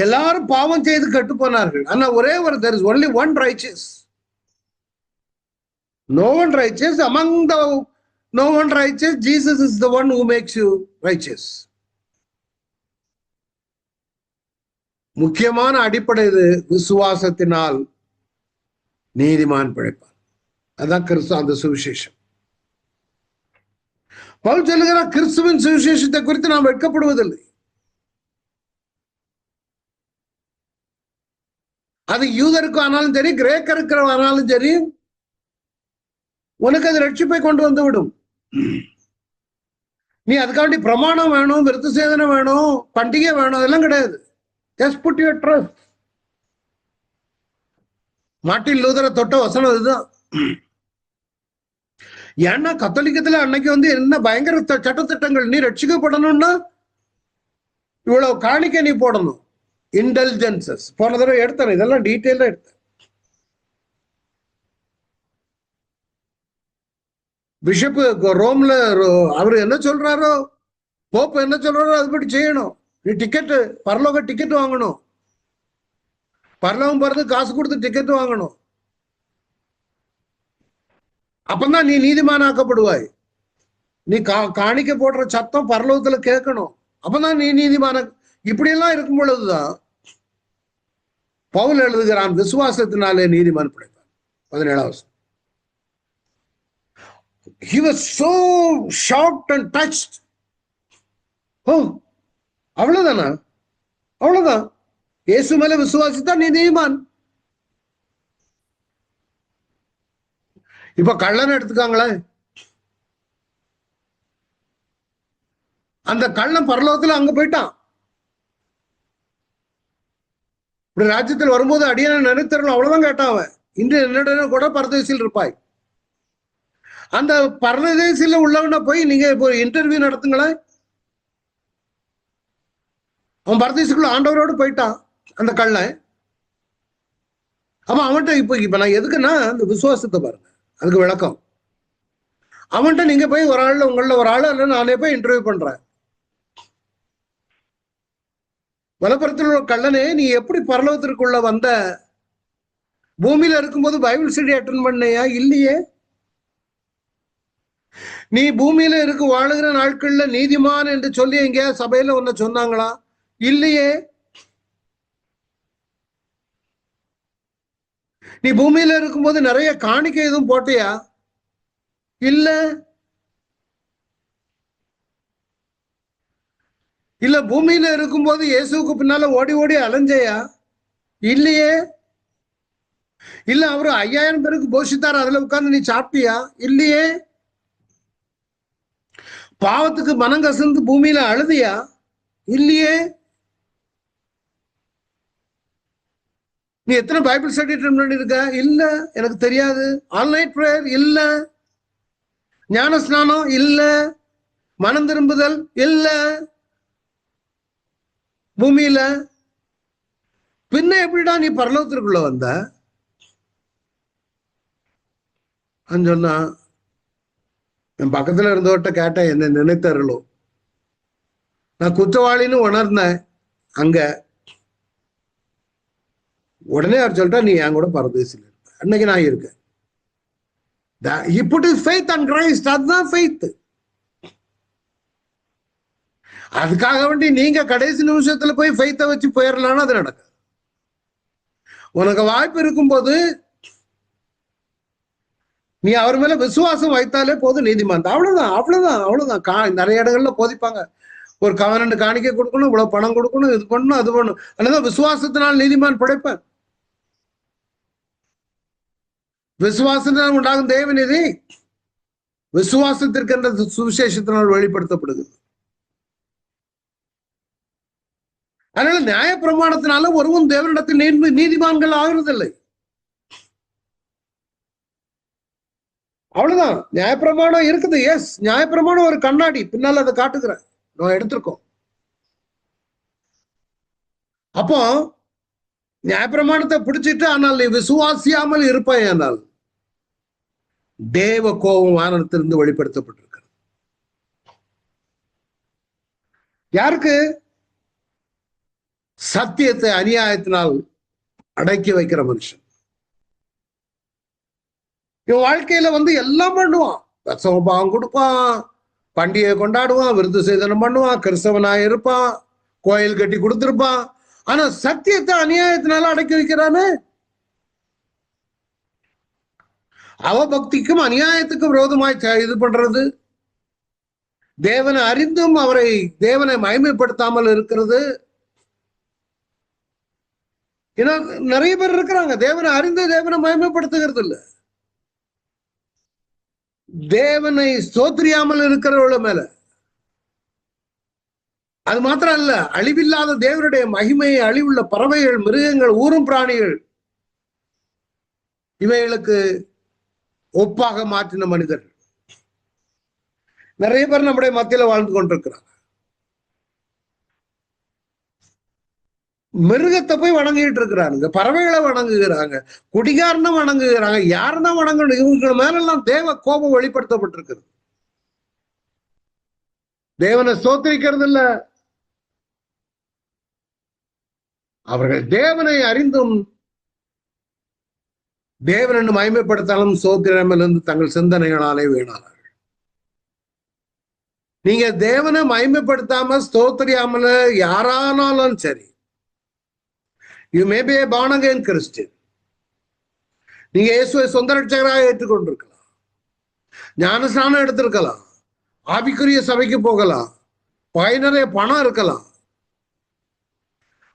எல்லாரும் பாவம் செய்து கட்டு போனார்கள். ஆனா ஒரே ஒரு, there is only one righteous. No one righteous among the no one righteous. Jesus is the one who makes you righteous. முக்கியமான அடிப்படை இது. விசுவாசத்தினால் நீதிமான் பிழைப்பான். அதான் கிறிஸ்து, அந்த சுவிசேஷம். பவுல் சொல்லுகிறார், கிறிஸ்துவின் சுவிசேஷத்தை குறித்து நாம் வெட்கப்படுவதில்லை. அது யூதருக்கு ஆனாலும் சரி, கிரேக்கருக்கு ஆனாலும் சரி, உனக்கு அது ரட்சிப்பை கொண்டு வந்து விடும். நீ அதுக்காண்டி பிரமாணம் வேணும், விருத்த சேதனம் வேணும், பண்டிகை வேணும், அதெல்லாம் கிடையாது. Just put your trust. Martin லூதரை தொட்ட வசனம் இதுதான். ஏன்னா கத்தோலிக்கத்துல அன்னைக்கு வந்து என்ன பயங்கர சட்டத்திட்டங்கள். நீ ரட்சிக்கப்படணும்னா இவ்வளவு காணிக்கை நீ போடணும். இன்டெலிஜென்சஸ் போன தடவை எடுத்தேன், இதெல்லாம் டீட்டெயிலா எடுத்தேன். பிஷப்பு ரோம்ல அவரு என்ன சொல்றாரோ, போப்பு என்ன சொல்றாரோ அதுபடி செய்யணும். நீ டிக்கெட்டு, பரலோக டிக்கெட் வாங்கணும். பரலோகம் போறது காசு கொடுத்து டிக்கெட் வாங்கணும். அப்பதான் நீ நீதிமானாக்கப்படுவாய். நீ காணிக்க போடுற சத்தம் பரலோகத்துல கேட்கணும். அப்பதான் நீ நீதிமான. இப்படி எல்லாம் இருக்கும் பொழுதுதான் பவுல் எழுதுகிறான், விசுவாசத்தினாலே நீதிமான் படைப்பான். 17வது. He was so shocked and touched. Oh, அவ்வளவுதானா? அவ்வளவுதான். இயேசு மேல விசுவாசித்தா நீ நீதிமான். இப்ப கள்ளனை எடுத்துக்காங்களே, அந்த கள்ளன் பரலோகத்துல அங்க போயிட்டான். இப்படி ராஜ்யத்தில் வரும்போது அடியான நினைத்தரணும், அவ்வளவுதான் கேட்டான் அவன். இன்று என்னுடைய கூட பரதேசில் இருப்பாய். அந்த பரதேசில உள்ளவன போய் நீங்க இப்போ இன்டர்வியூ நடத்துங்களேன். அவன் பரதேசிக்குள்ள ஆண்டவரோடு போயிட்டான் அந்த கள்ளன். அப்ப அவன்கிட்ட இப்ப நான் எதுக்குன்னா அந்த விசுவாசத்தை பாருங்க, அதுக்கு விளக்கம். அவன்கிட்ட நீங்க போய் ஒரு ஆள், உங்கள ஒரு ஆள் இல்ல நானே போய் இன்டர்வியூ பண்றேன். வலப்புறத்தில் உள்ள கள்ளனே, நீ எப்படி பரலோகத்திற்குள்ள வந்த? பூமியில இருக்கும்போது பைபிள் ஸ்டடி அட்டன் பண்ணையா? இல்லையே. நீ பூமியில இருக்கு வாழுகிற நாட்கள்ல நீதிமான் என்று சொல்லி எங்கேயா சபையில ஒன்ன சொன்னாங்களா? இல்லையே. நீ பூமியில இருக்கும்போது நிறைய காணிக்கை எதுவும் போட்டியா? இல்ல. இல்ல பூமியில இருக்கும்போது இயேசுக்கு பின்னால ஓடி ஓடி அலைஞ்சையா? இல்லையே. இல்ல அவரு 5000 பேருக்கு போஷித்தார், அதுல உட்கார்ந்து நீ சாப்பிட்டியா? இல்லையே. பாவத்துக்கு மனம் கசந்து பூமியில அழுதியா? இல்லையே. நீ எத்தனை பைபிள் ஸ்டடி பண்ணிருக்க? இல்ல, எனக்கு தெரியாது. ஆன்லைன் பிரேயர் இல்ல. ஞான ஸ்நானம் இல்ல. மனம் திரும்புதல் இல்ல. பூமியில பின்ன எப்படிடா நீ பரலோகத்திற்குள்ள வந்த? சொன்னா என் பக்கத்துல இருந்தவர்கிட்ட கேட்டேன், என்ன நினைத்தார்களோ. நான் குற்றவாளின்னு உணர்ந்தேன் அங்க. உடனே அவர் சொல்லிட்டா, நீ என் கூட பரதேசில் இருக்க. அன்னைக்கு நான் இருக்கேன். He put his faith on Christ. அதுதான் faith. அதுக்காக வேண்டி நீங்க கடைசி நிமிஷத்துல போய் ஃபெய்த்தை வச்சு போயிடலான்னு அது நடக்கும். உனக்கு வாய்ப்பு இருக்கும்போது நீ அவர் மேல விசுவாசம் வைத்தாலே போதும், நீதிமான். அவ்வளவுதான், அவ்வளவுதான், அவ்வளவுதான். நிறைய இடங்கள்ல போதிப்பாங்க, ஒரு கவர்னண்ட் காணிக்கை கொடுக்கணும், இவ்வளவு பணம் கொடுக்கணும், இது பண்ணணும், அது பண்ணணும். அதனால விசுவாசத்தினால் நீதிமான் படைப்பார். விசுவாசத்தினால் உண்டாகும் தேவநீதி விசுவாசத்திற்கு என்ற சுவிசேஷத்தினால் வெளிப்படுத்தப்படுகிறது. அதனால நியாய பிரமாணத்தினால ஒருவன் தேவனிடத்தில் நீதிமான்கள் ஆகிறதில்லை. அவ்வளவுதான். நியாயப்பிரமாணம் இருக்குது. எஸ், நியாயப்பிரமாணம் ஒரு கண்ணாடி, பின்னால் அதை காட்டுகிறேன், நான் எடுத்திருக்கோம். அப்போ நியாயப்பிரமாணத்தை பிடிச்சிட்டு ஆனால் நீ விசுவாசியாமல் இருப்பாய் என்றால் தேவ கோபம் வானத்திலிருந்து வெளிப்படுத்தப்பட்டிருக்கிறது. யாருக்கு? சத்தியத்தை அநியாயத்தினால் அடக்கி வைக்கிற மனுஷன். இவன் வாழ்க்கையில வந்து எல்லாம் பண்ணுவான். தசமபாகம் கொடுப்பான், பண்டிகை கொண்டாடுவான், விருது சேதனம் பண்ணுவான், கிறிஸ்தவனாய் இருப்பான், கோயில் கட்டி கொடுத்திருப்பான். ஆனா சத்தியத்தை அநியாயத்தினால அடக்கி வைக்கிறானே. அவபக்திக்கும் அநியாயத்துக்கும் விரோதமாய் இது பண்றது, தேவனை அறிந்தும் தேவனை மகிமைப்படுத்தாமல் இருக்கிறது. ஏன்னா நிறைய பேர் இருக்கிறாங்க, தேவனை அறிந்து தேவனை மகிமைப்படுத்துகிறது இல்லை. தேவனை ஸ்தோத்திரியாமல் இருக்கிறவள மேல. அது மாத்திரம் அல்ல, அழிவில்லாத தேவனுடைய மகிமையை அழிவுள்ள பறவைகள், மிருகங்கள், ஊரும் பிராணிகள் இவைகளுக்கு ஒப்பாக மாற்றின மனிதர்கள் நிறைய பேர் நம்முடைய மத்தியில வாழ்ந்து கொண்டிருக்கிறாங்க. மிருகத்தை போய் வணங்கிட்டு இருக்கிறாங்க, பறவைகளை வணங்குகிறாங்க, குடிகாரனை வணங்குகிறாங்க. யாருதான் வணங்கணும்? இவங்க மேலெல்லாம் தேவ கோபம் வெளிப்படுத்தப்பட்டிருக்கிறது. தேவனை ஸ்தோத்திரிக்கிறது இல்ல. அவர்கள் தேவனை அறிந்தும் தேவன் என்று மகிமைப்படுத்தாலும் சோத்திரமிருந்து தங்கள் சிந்தனைகளாலே வீணானார்கள். நீங்க தேவனை மகிமைப்படுத்தாம ஸ்தோத்திரியாமல யாரானாலும் சரி, you may be a born again Christian. நீங்க இயேசுவை சொந்த ரட்சகராக ஏற்றுக்கொண்டிருக்கலாம், ஞானஸ்நானம் எடுத்திருக்கலாம், ஆவிக்குரிய சபைக்கு போகலாம், நிறைய பணம் இருக்கலாம்.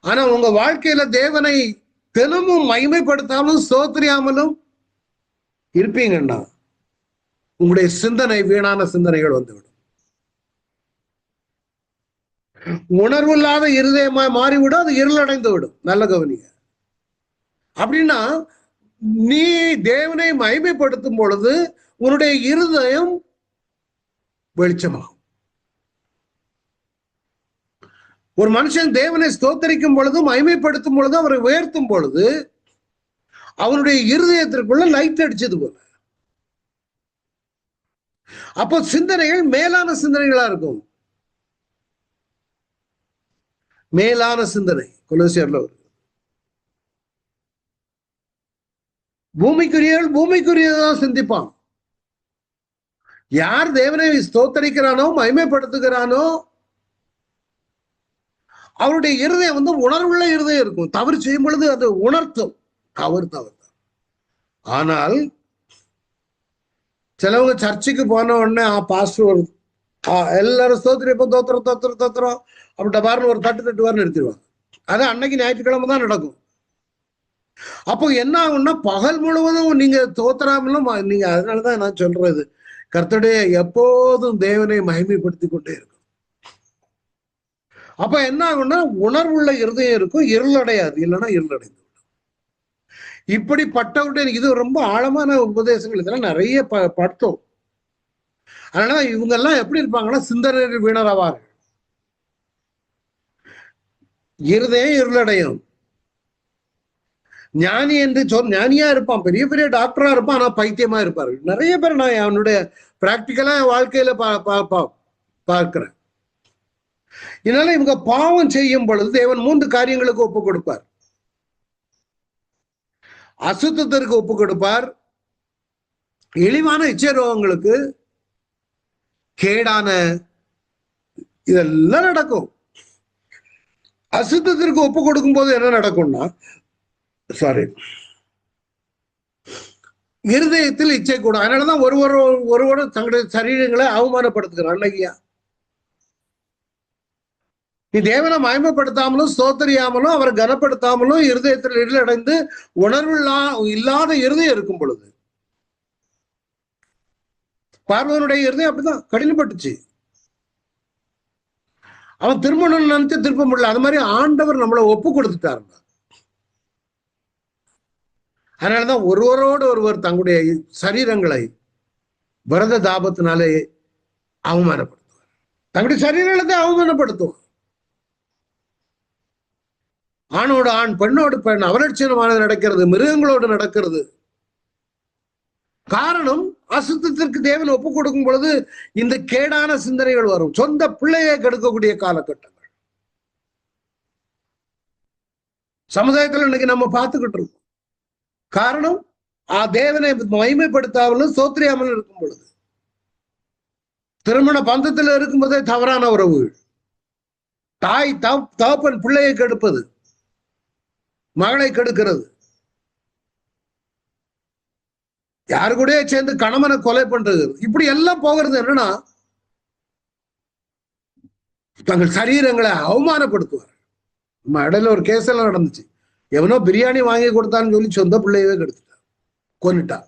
ஆனா உங்க வாழ்க்கையில தேவனை தினமும் மகிமைப்படுத்தாமலும் ஸ்தோத்திரியாமலும் இருப்பீங்கன்னா உங்களுடைய சிந்தனை வீணான சிந்தனைகள் வந்துவிடும். உணர்வு இல்லாத இருதயமாய் மாறிவிடும், அது இருளடைந்து விடும். நல்ல கவனிங்க. அப்படின்னா நீ தேவனை மகிமைப்படுத்தும் பொழுது உன்னுடைய இருதயம் வெளிச்சமாகும். ஒரு மனுஷன் தேவனை ஸ்தோத்தரிக்கும் பொழுது, மகிமைப்படுத்தும் பொழுது, அவரை உயர்த்தும் பொழுது அவனுடைய இருதயத்திற்குள்ள லைட் அடிச்சது போல. அப்போ சிந்தனைகள் மேலான சிந்தனைகளா இருக்கும். மேலான சிந்தனை கொலோசியர்ல வருது. பூமிக்குரியவர்கள் பூமிக்குரியதான் சிந்திப்பான். யார் தேவனை ஸ்தோத்தரிக்கிறானோ மகிமைப்படுத்துகிறானோ அவருடைய இருதயம் உணர்வுள்ள இருதயம் இருக்கும். தவறு செய்யும் பொழுது அது உணர்த்தும் தவறு. ஆனால் சிலவங்க சர்ச்சுக்கு போன உடனே பாஸ்டர் எல்லாரும் ஸ்தோத்திரம் தோத்திரம் தோத்திரம் தோத்திரம் அப்படின்ட்டு பாருன்னு ஒரு தட்டு வாரம் நிறுத்திடுவாங்க. அது அன்னைக்கு ஞாயிற்றுக்கிழமை தான் நடக்கும். அப்போ என்ன ஆகும்னா பகல் முழுவதும் நீங்க தோத்திராமலும் நீங்க, அதனாலதான் நான் சொல்றது, கர்த்தருடைய எப்போதும் தேவனை மகிமைப்படுத்தி கொண்டே இருக்கும். அப்ப என்ன ஆகும்னா உணர்வுள்ள இருதயம் இருக்கும், இருளடையாது. இல்லைன்னா இருளடைந்து விடும். இப்படிப்பட்டவருடைய இது ரொம்ப ஆழமான உபதேசங்கள், இதெல்லாம் நிறைய பட்டோம். அதனால இவங்க எல்லாம் எப்படி இருப்பாங்கன்னா சிந்தனை வீணராவார்கள். இருதயம் இருளடையும். ஞானி என்று ஞானியா இருப்பான், பெரிய பெரிய டாக்டரா இருப்பான், ஆனா பைத்தியமா இருப்பாரு. நிறைய பேர் நான் அவனுடைய பிராக்டிக்கலா வாழ்க்கையில பார்க்கிறேன். இதனால இவங்க பாவம் செய்யும் பொழுது தேவன் 3 காரியங்களுக்கு ஒப்பு கொடுப்பார். அசுத்தத்திற்கு ஒப்பு கொடுப்பார், இழிவான இச்சைரோகங்களுக்கு, கேடான இதெல்லாம் நடக்கும். அசுத்தத்திற்கு ஒப்பு கொடுக்கும் போது என்ன நடக்கும்னா, இருதயத்தில் இச்சை கூட. அதனாலதான் ஒருவரோட தங்களுடைய சரீரங்களை அவமானப்படுத்துகிறார். அன்னைக்கியா நீ தேவனை மகிமைப்படுத்தாமலும் ஸ்தோத்தரியாமலும் அவரை கனப்படுத்தாமலும் இருதயத்தில் இருளடைந்து உணர்வு இல்லாத இருதயம் இருக்கும் பொழுது, பார்வனுடைய இருதயம் அப்படிதான் கடினப்பட்டுச்சு. அவன் திருமணம் நினைத்து திருப்ப முடியல. அது மாதிரி ஆண்டவர் நம்மளை ஒப்பு கொடுத்துட்டாருன்னா, அதனாலதான் ஒருவரோடு ஒருவர் தங்களுடைய சரீரங்களை விரத தாபத்தினாலே அவமானப்படுத்துவார். தங்களுடைய சரீரத்தை அவமானப்படுத்துவார். ஆணோடு ஆண், பெண்ணோடு பெண் அவலட்சணமானது நடக்கிறது, மிருகங்களோடு நடக்கிறது. காரணம், அசுத்தத்திற்கு தேவன் ஒப்பு கொடுக்கும் பொழுது இந்த கேடான சிந்தனைகள் வரும். சொந்த பிள்ளையை கெடுக்கக்கூடிய காலகட்டங்கள் சமுதாயத்தில் இன்னைக்கு நம்ம பார்த்துக்கிட்டு இருக்கோம். காரணம், தேவனை மகிமைப்படுத்தாமலும் சோத்திரியாமலும் இருக்கும் பொழுது, திருமண பந்தத்தில் இருக்கும்போதே தவறான உறவுகள், தாய் தகப்பன் பிள்ளையை கெடுப்பது, மகளை கெடுக்கிறது, யாரு கூட சேர்ந்து கணவனை கொலை பண்றது, இப்படி எல்லாம் போகிறது என்னன்னா தங்கள் சரீரங்களை அவமானப்படுத்துவார். நம்ம இடையில ஒரு கேஸ் எல்லாம் நடந்துச்சு. எவனோ பிரியாணி வாங்கி கொடுத்தான்னு சொல்லி சொந்த பிள்ளையவே கெடுத்துட்டான், கொன்னுட்டான்.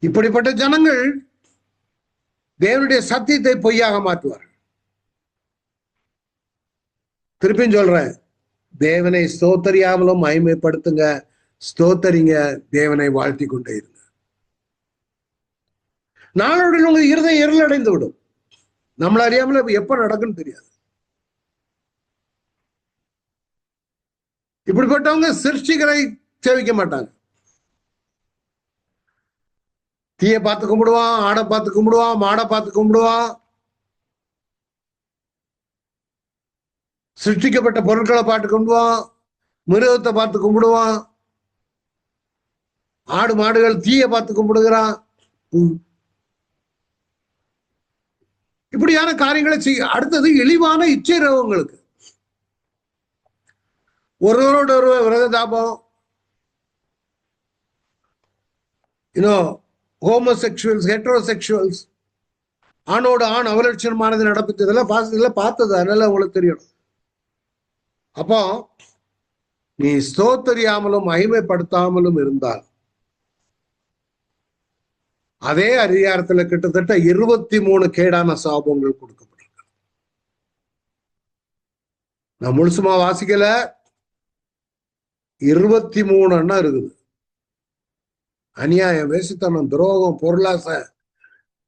இப்படிப்பட்ட ஜனங்கள் தேவனுடைய சத்தியத்தை பொய்யாக மாற்றுவார். திருப்பியும் சொல்றேன், தேவனை ஸ்தோத்தரியாமலும் மகிமைப்படுத்துங்க, ஸ்தோத்தரிங்க, தேவனை வாழ்த்தி கொண்டே இருங்க. நாளோட உங்க இருதயம் இருள் அடைந்து விடும். நம்மள அறியாமல எப்ப நடக்குன்னு தெரியாது. இப்படிப்பட்டவங்க சிருஷ்டிகரை சேவிக்க மாட்டாங்க. தீய பார்த்து கும்பிடுவான், ஆடை பார்த்து கும்பிடுவான், மாடை பார்த்து கும்பிடுவான், சிருஷ்டிக்கப்பட்ட பொருட்களை பார்த்து கும்பிடுவான், மிருகத்தை பார்த்து கும்பிடுவான், ஆடு மாடுகள் தீய பார்த்து கும்பிடுகிறான். இப்படியான காரியங்களை செய்ய. அடுத்தது இழிவான இச்சை ரோகங்களுக்கு, ஒருவரோட ஒருவர் விரகதாபம், ஹோமோசெக்சுவல்ஸ், ஹெட்ரோசெக்சுவல்ஸ், ஆணோடு ஆண் அவலட்சணமானது நடப்பித்து, இதெல்லாம் பார்த்தது, அதனால உங்களுக்கு தெரியணும். அப்போ நீ ஸ்தோத்தரியாமலும் மகிமைப்படுத்தாமலும் இருந்தால் அதே அதிகாரத்துல கிட்டத்தட்ட 23 கேடான சாபங்கள் கொடுக்கப்பட்டிருக்கு. நான் முழுசுமா வாசிக்கல, 23 இருக்குது. அநியாயம், வேசித்தனம், துரோகம், பொருளாசை,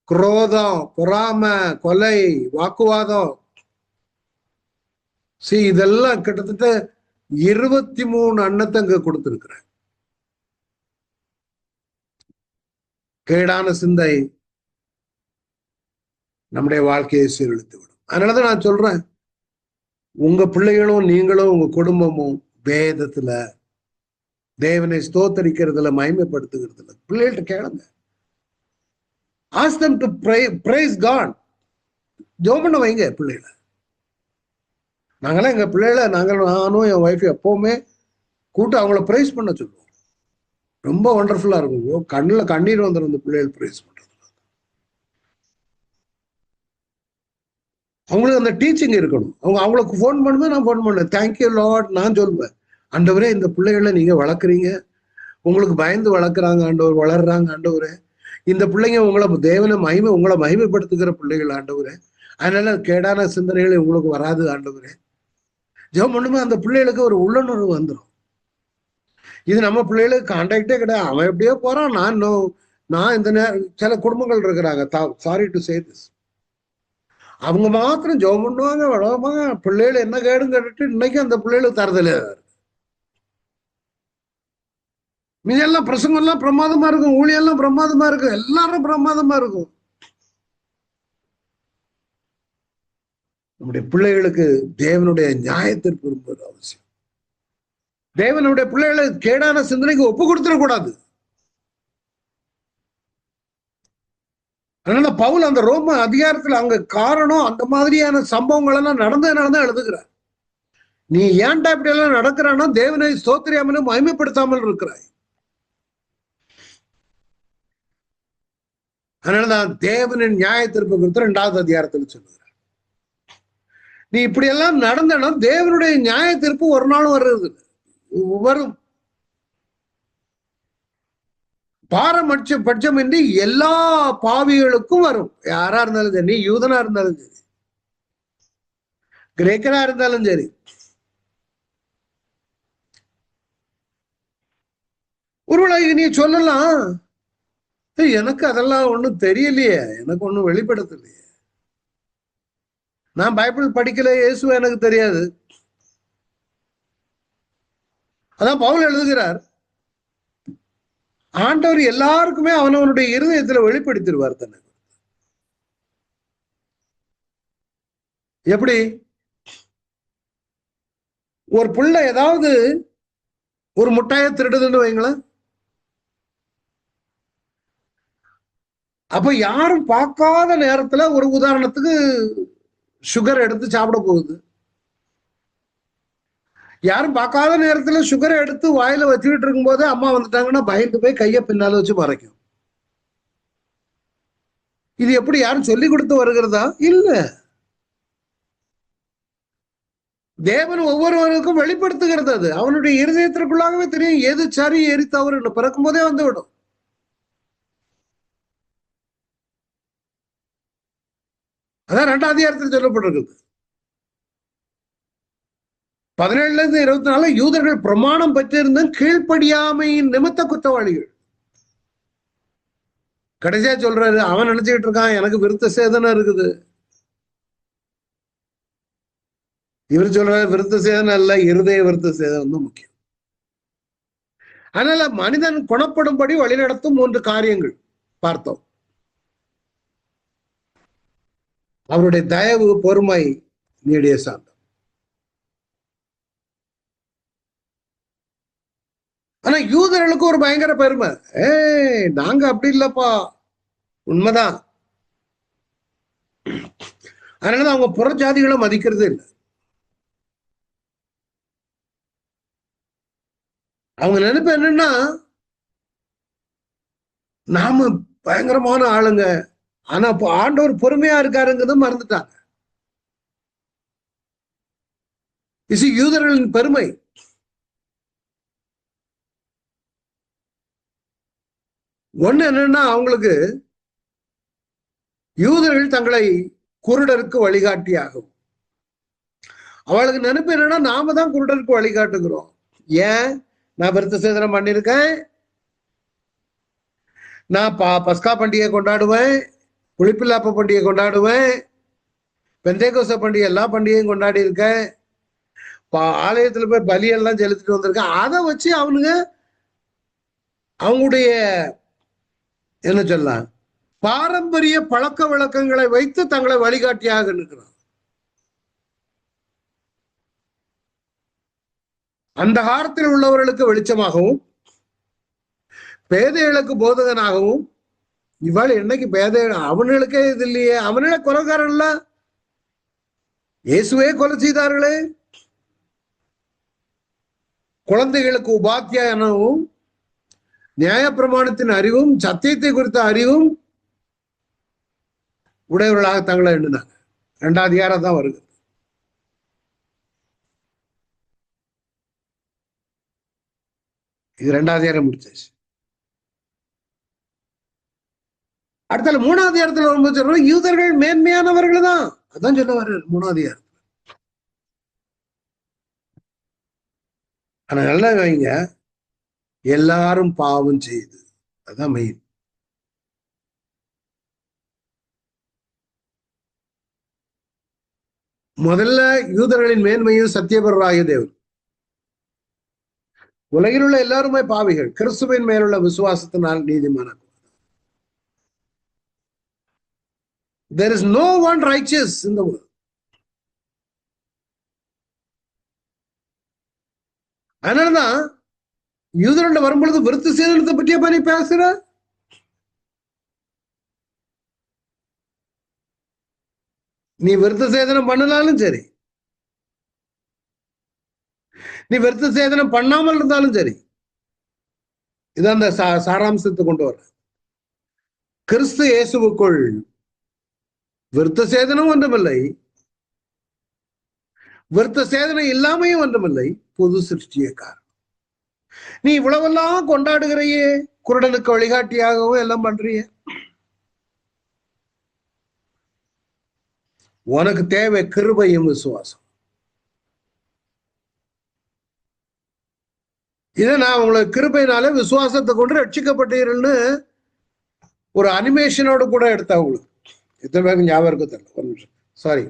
குரோதம், பொறாமை, கொலை, வாக்குவாதம், இதெல்லாம் கிட்டத்தட்ட 23 அன்னத்தை அங்க கொடுத்திருக்கிறேன். கேடான சிந்தை நம்முடைய வாழ்க்கையை சீரழித்து விடும். அதனாலதான் நான் சொல்றேன், உங்க பிள்ளைகளும் நீங்களும் உங்க குடும்பமும் வேதத்துல தேவனை ஸ்தோத்தரிக்கிறதுல மகிமைப்படுத்துகிறதுல பிள்ளைகள்ட்ட கேளுங்க. Ask them to praise God. ஜெபம் பண்ண வைங்க பிள்ளைகளை. நாங்களாம் எங்க பிள்ளைகளை நானும் என் ஒய்ஃப் எப்பவுமே கூட்டு அவங்கள பிரைஸ் பண்ண சொல்லுவோம். ரொம்ப ஒண்டர்ஃபுல்லா இருக்கும். கண்ணில் கண்ணீர் வந்துடும் அந்த பிள்ளைகள் பிரைஸ் பண்றது. அவங்களுக்கு அந்த டீச்சிங் இருக்கணும். அவங்களுக்கு ஃபோன் பண்ணும்போது நான் ஃபோன் பண்ணேன், தேங்க்யூ லார்ட் நான் சொல்லுவேன், ஆண்டவரே இந்த பிள்ளைகளை நீங்க வளர்க்குறீங்க, உங்களுக்கு பயந்து வளர்க்குறாங்க ஆண்டவர், வளர்றாங்க ஆண்டவரே, இந்த பிள்ளைங்க உங்களை மகிமைப்படுத்துகிற பிள்ளைகள் ஆண்டவரே, அதனால கேடான சிந்தனைகள் உங்களுக்கு வராது ஆண்டவரே. ஜெபம் பண்ணுமே அந்த பிள்ளைகளுக்கு ஒரு உள்ளுணர்வு வந்துடும். இது நம்ம பிள்ளைகளுக்கு கான்டாக்டே கிடையாது. அவன் எப்படியோ போறான், நான் இந்த சில குடும்பங்கள் இருக்கிறாங்க, சாரி டு சே திஸ், அவங்க மாத்திரம் ஜெபம் பண்ணுவாங்க, வளவாங்க, பிள்ளைகள் என்ன கேடும் கேட்டுட்டு இன்னைக்கு அந்த பிள்ளைகளுக்கு தரதில்ல. மீதெல்லாம் பிரசங்கம் எல்லாம் பிரமாதமா இருக்கும், ஊழியெல்லாம் பிரமாதமா இருக்கும், எல்லாரும் பிரமாதமா இருக்கும். நம்முடைய பிள்ளைகளுக்கு தேவனுடைய நியாயத்திற்கு விரும்புவது அவசியம். தேவனுடைய பிள்ளைகளை கேடான சிந்தனைக்கு ஒப்பு கொடுத்துடக்கூடாது. அதனால பவுல் அந்த ரோம அதிகாரத்துல அங்க காரணம் அந்த மாதிரியான சம்பவங்கள் எல்லாம் நடந்து எழுதுகிறார். நீ ஏன்டா இப்படி எல்லாம் நடக்கிறான்னா தேவனை ஸ்தோத்திரியாமலும் மகிமைப்படுத்தாமல் இருக்கிறாய். அதனாலதான் தேவனின் நியாயத்திற்கு குறித்து 2வது அதிகாரத்தில் சொல்லுகிறார். நீ இப்படி எல்லாம் நடந்தனா தேவனுடைய நியாயத்திற்கு ஒரு நாளும் வரும். பாரபட்சம் என்று எல்லா பாவிகளுக்கும் வரும். யாரா இருந்தாலும் சரி, நீ யூதனா இருந்தாலும் சரி, கிரேக்கரா இருந்தாலும் சரி. ஒருவேளை நீ சொல்லலாம், எனக்கு அதெல்லாம் ஒண்ணும் தெரியலையே, எனக்கு ஒண்ணும் வெளிப்படுத்தலையே, நான் பைபிள் படிக்கல, இயேசு எனக்கு தெரியாது. அதான் பவுல் எழுதுகிறார், ஆண்டவர் எல்லாருக்குமே அவனவனுடைய இருதயத்துல வெளிப்படுத்திடுவார் தன்னை. எப்படி ஒரு புள்ள ஏதாவது ஒரு முட்டாய திருடுதுன்னு வைங்களேன், அப்ப யாரும் பார்க்காத நேரத்துல ஒரு உதாரணத்துக்கு சுகர் எடுத்து சாப்பிட போகுது. யாரும் பார்க்காத நேரத்துல சுகரை எடுத்து வாயில வச்சுக்கிட்டு இருக்கும் போது அம்மா வந்துட்டாங்கன்னா பயந்து போய் கைய பின்னால வச்சு மறைக்கும். இது எப்படி யாரும் சொல்லி கொடுத்து வருகிறதா? இல்ல, தேவன் ஒவ்வொருவருக்கும் வெளிப்படுத்துகிறது. அது அவனுடைய இருதயத்திற்குள்ளாகவே தெரியும் எது சரி எரி தவறு, பிறக்கும் போதே வந்து விடும். அதான் 2ஆம் அதிகாரத்தில் சொல்லப்பட்டிருக்குது. 17-24 யூதர்கள் பிரமாணம் பெற்றிருந்த கீழ்ப்படியாமையின் நிமித்த குற்றவாளிகள். கடைசியா சொல்றாரு, அவன் நினைச்சுக்கிட்டு இருக்கான் எனக்கு விருத்த சேதனம் இருக்குது. இவர் சொல்றாரு விருத்த சேதனம் அல்ல, இருதய விருத்த சேதனம் தான் முக்கியம். அதனால மனிதன் குணப்படும்படி வழிநடத்தும் 3 காரியங்கள் பார்த்தோம். அவருடைய தயவு, பொறுமை, நீடிய சாந்தம். ஆனா யூதர்களுக்கு ஒரு பயங்கர பெருமை. நாங்க அப்படி இல்லப்பா. உண்மைதான். அதனால அவங்க புற ஜாதிகளை மதிக்கிறது இல்லை. அவங்க நினைப்பு என்னன்னா, நாம பயங்கரமான ஆளுங்க, ஆனா ஆண்டவர் பொறுமையா இருக்காருங்கிறத மறந்துட்டாங்க. இது யூதர்களின் பெருமை. ஒண்ணு என்னன்னா, அவங்களுக்கு யூதர்கள் தங்களை குருடருக்கு வழிகாட்டியாகும். அவளுக்கு நினைப்பு என்னன்னா, நாம தான் குருடருக்கு வழிகாட்டுகிறோம். ஏன்? நான் விருத்த சேதனம் பண்ணிருக்கேன், நான் பஸ்கா பண்டிகை கொண்டாடுவேன், புளிப்பில்லாப்ப பண்டிகை கொண்டாடுவேன், பெந்தேகோஸ்தே பண்டிகை எல்லா பண்டிகையும் கொண்டாடி இருக்கேன், ஆலயத்துல போய் பலியெல்லாம் செலுத்திட்டு வந்திருக்கேன். அதை வச்சு அவனுங்க அவங்களுடைய என்ன சொல்லலாம், பாரம்பரிய பழக்க வழக்கங்களை வைத்து தங்களை வழிகாட்டியாக இருக்கிறான். அந்த காலத்தில் உள்ளவர்களுக்கு வெளிச்சமாகவும் பேதைகளுக்கு போதகனாகவும், இவள் என்னைக்கு பேதை, அவனுங்களுக்கே இது இல்லையே, அவனே கொலைக்காரன்ல, இயேசுவே கொலை செய்தார்களே. குழந்தைகளுக்கு உபாத்தியாயனவும் நியாயப்பிரமாணத்தின் அறிவும் சத்தியத்தை குறித்த அறிவும் உடையவர்களாக தங்களை எண்ணினாங்க. 2ஆம் அதிகாரம் தான் வருது. இது 2ஆம் அதிகாரம் முடிச்சாச்சு. அடுத்த 3ஆம் அதிகாரத்தில் வரும்போது சொல்றோம், யூதர்கள் மேன்மையானவர்கள் தான். அதான் சொல்ல வர்றாரு 3ஆம் அதிகாரம். ஆனா நல்லா வைங்க, எல்லாரும் பாவம் செய்து, அதான் மெயின். முதல்ல யூதர்களின் மேன்மையும் சத்தியபரராகிய தேவன். உலகில் உள்ள எல்லாருமே பாவிகள், கிறிஸ்துவின் மேலுள்ள விசுவாசத்தினால் நீதிமானாகும். There is no one righteous in the world. அதனாலதான் யூதர்கள வரும்பொழுது விருத்த சேதனத்தை பற்றிய பண்ணி பேசுற. நீ விருத்த சேதனம் பண்ணலாலும் சரி, நீ விருத்த சேதனம் பண்ணாமல் இருந்தாலும் சரி, இதான் அந்த சாராம்சத்தை கொண்டு வர. கிறிஸ்து இயேசுவுக்குள் விருத்த சேதனம் ஒன்றுமில்லை, விருத்த சேதனம் இல்லாமையும் ஒன்றுமில்லை, புது சிருஷ்டியே காரணம். நீ இவ்வளவெல்லாம் கொண்டாடுகிறையே, குருடனுக்கு வழிகாட்டியாகவும் எல்லாம் பண்றிய. உனக்கு தேவை கிருபையும் விசுவாசம். இதை நான் உங்களுக்கு கிருபையினால விசுவாசத்தை கொண்டு ரட்சிக்கப்பட்டீர்கள்னு ஒரு அனிமேஷனோட கூட எடுத்தா உங்களுக்கு. எத்தனை பேருக்கு ஞாபகம் இருக்கு தெரியல. ஒரு நிமிஷம், சாரி.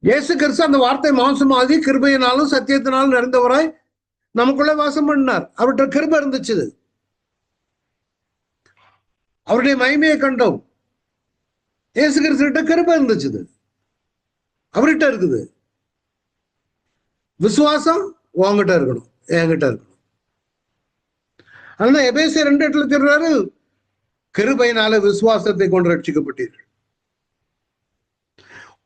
இயேசு கிறிஸ்து அந்த வார்த்தை மாம்சமாகி கிருபையினாலும் சத்தியத்தினாலும் நிறைந்தவராய் நமக்குள்ள வாசம் பண்ணார். அவர்கிட்ட கிருபை இருந்துச்சு, அவருடைய மகிமையை கண்டோம். இயேசு கிறிஸ்துகிட்ட கிருபை இருந்துச்சு, அவர்கிட்ட இருக்குது. விசுவாசம் உங்ககிட்ட இருக்கணும், என்கிட்ட இருக்கணும். அதனால எபேசியர் 2:8 சொல்றாரு, கிருபையினால விசுவாசத்தை கொண்டு ரட்சிக்கப்பட்டீர்கள்.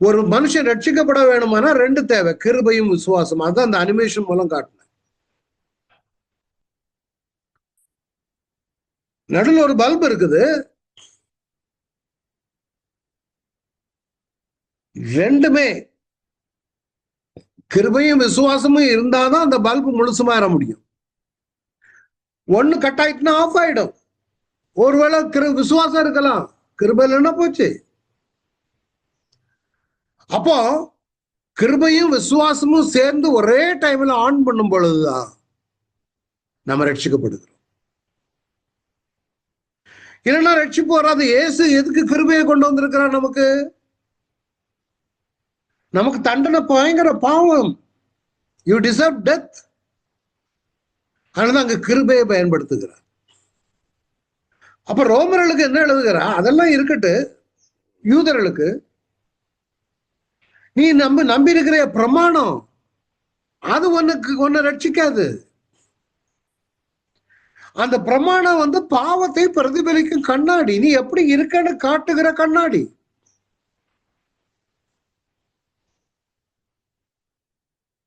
ஒரு மனுஷன் ரட்சிக்கப்பட வேணுமானா 2 தேவை, கிருபையும் விசுவாசம். அதான் அந்த அனிமேஷன் மூலம் காட்டின. நடுவில் ஒரு பல்ப் இருக்குது, ரெண்டுமே கிருபையும் விசுவாசமும் இருந்தாதான் அந்த பல்பு முழுசுமா ஏற முடியும். ஒண்ணு கட் ஆயிட்டுனா ஆஃப் ஆயிடும். ஒருவேளை விசுவாசம் இருக்கலாம், கிருபை இல்லைன்னா போச்சு. அப்போ கிருபையும் விசுவாசமும் சேர்ந்து ஒரே டைம்ல ஆன் பண்ணும் பொழுதுதான் நம்ம ரட்சிக்கப்படுகிறோம். இல்லைன்னா ரட்சிப்பு வராது. இயேசு எதுக்கு கிருபையை கொண்டு வந்திருக்கிறார்? நமக்கு தண்டனை, பயங்கர பாவம். You deserve death. அதனால அங்க கிருபையை பயன்படுத்துகிறார். அப்ப ரோமர்களுக்கு என்ன எழுதுகிறார்? அதெல்லாம் இருக்கட்டு, யூதர்களுக்கு நீ நம்பி இருக்கிற பிரமாணம் அது ஒன்னு ரட்சிக்காது. அந்த பிரமாணம் பாவத்தை பிரதிபலிக்கும் கண்ணாடி. நீ எப்படி இருக்கன்னு காட்டுகிற கண்ணாடி.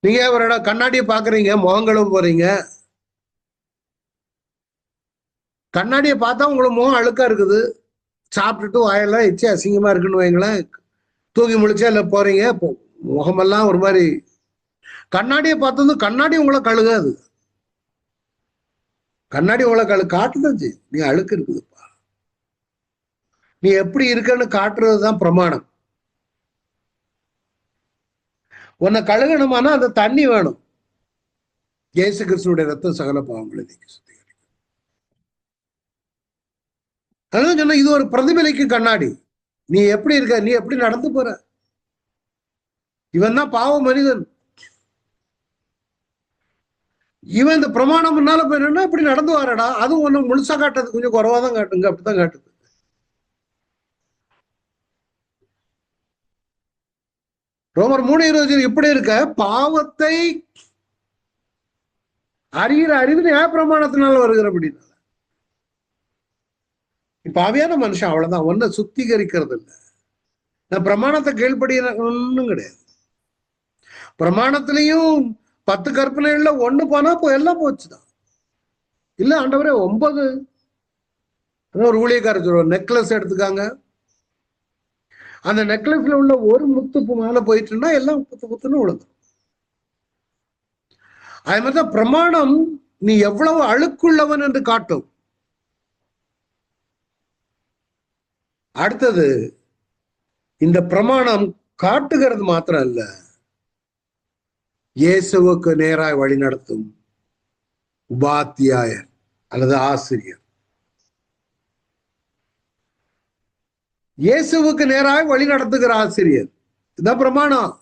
நீங்க ஒரு இடம் கண்ணாடியை பாக்குறீங்க, முகங்களும் போறீங்க, கண்ணாடியை பார்த்தா உங்களுக்கு முகம் அழுக்கா இருக்குது, சாப்பிட்டுட்டு வாயெல்லாம் எச்சு அசிங்கமா இருக்குன்னு வைங்களேன், தூங்கி முழிச்சா இல்லை போறீங்க, முகமெல்லாம் ஒரு மாதிரி. கண்ணாடியை பார்த்தது கண்ணாடி உங்களை கழுகாது. கண்ணாடி உங்களை காட்டுதான் நீ அழுக்கு இருக்குதுப்பா. நீ எப்படி இருக்கன்னு காட்டுறதுதான் பிரமாணம். உன்னை கழுகணுமானா அந்த தண்ணி வேணும். இயேசு கிறிஸ்துடைய ரத்தம் சகல பாவங்களை நீக்கி சுத்திகரிக்கும். அதான் சொன்ன, இது ஒரு பிரதிபலிக்கும் கண்ணாடி. நீ எப்படி இருக்க, நீ எப்படி நடந்து போற. இவன் தான் பாவ மனிதன். இவன் இந்த பிரமாணம் முன்னால போயினா இப்படி நடந்து வரடா. அதுவும் ஒண்ணு முழுசா காட்டுறது கொஞ்சம் குறைவாதான் காட்டுங்க, அப்படித்தான் காட்டுது. ரோமர் 3:20 இப்படி இருக்க, பாவத்தை அறிகிற அறிவு நியாயப்பிரமாணத்தினால வருகிற அப்படின்னா, பாவியான மனுஷன் அவ்வளவுதான், ஒன்ன சுத்திகரிக்கிறது இல்லை. நான் பிரமாணத்தை கீழ்படிய ஒன்னும் கிடையாது. பிரமாணத்திலையும் 10 கற்பனைகள்ல ஒண்ணு போனா எல்லாம் போச்சுதான். இல்ல ஆண்டவரே 9. ஒரு ஊழியக்காரர் சொல்லுவார், நெக்லஸ் எடுத்துக்காங்க, அந்த நெக்லஸ்ல உள்ள ஒரு முத்து மேல போயிட்டுன்னா எல்லாம் புத்துன்னு விழுந்துடும். அது மாதிரிதான் பிரமாணம் நீ எவ்வளவு அழுக்குள்ளவன் என்று காட்டும். அடுத்தது, இந்த பிரமாணம் காட்டுகிறது மாத்திரம் இல்ல, இயேசுவுக்கு நேராய் வழி நடத்தும் உபாத்தியாயர் அல்லது ஆசிரியர். இயேசுவுக்கு நேராக வழி நடத்துகிற ஆசிரியர், இதான் பிரமாணம்.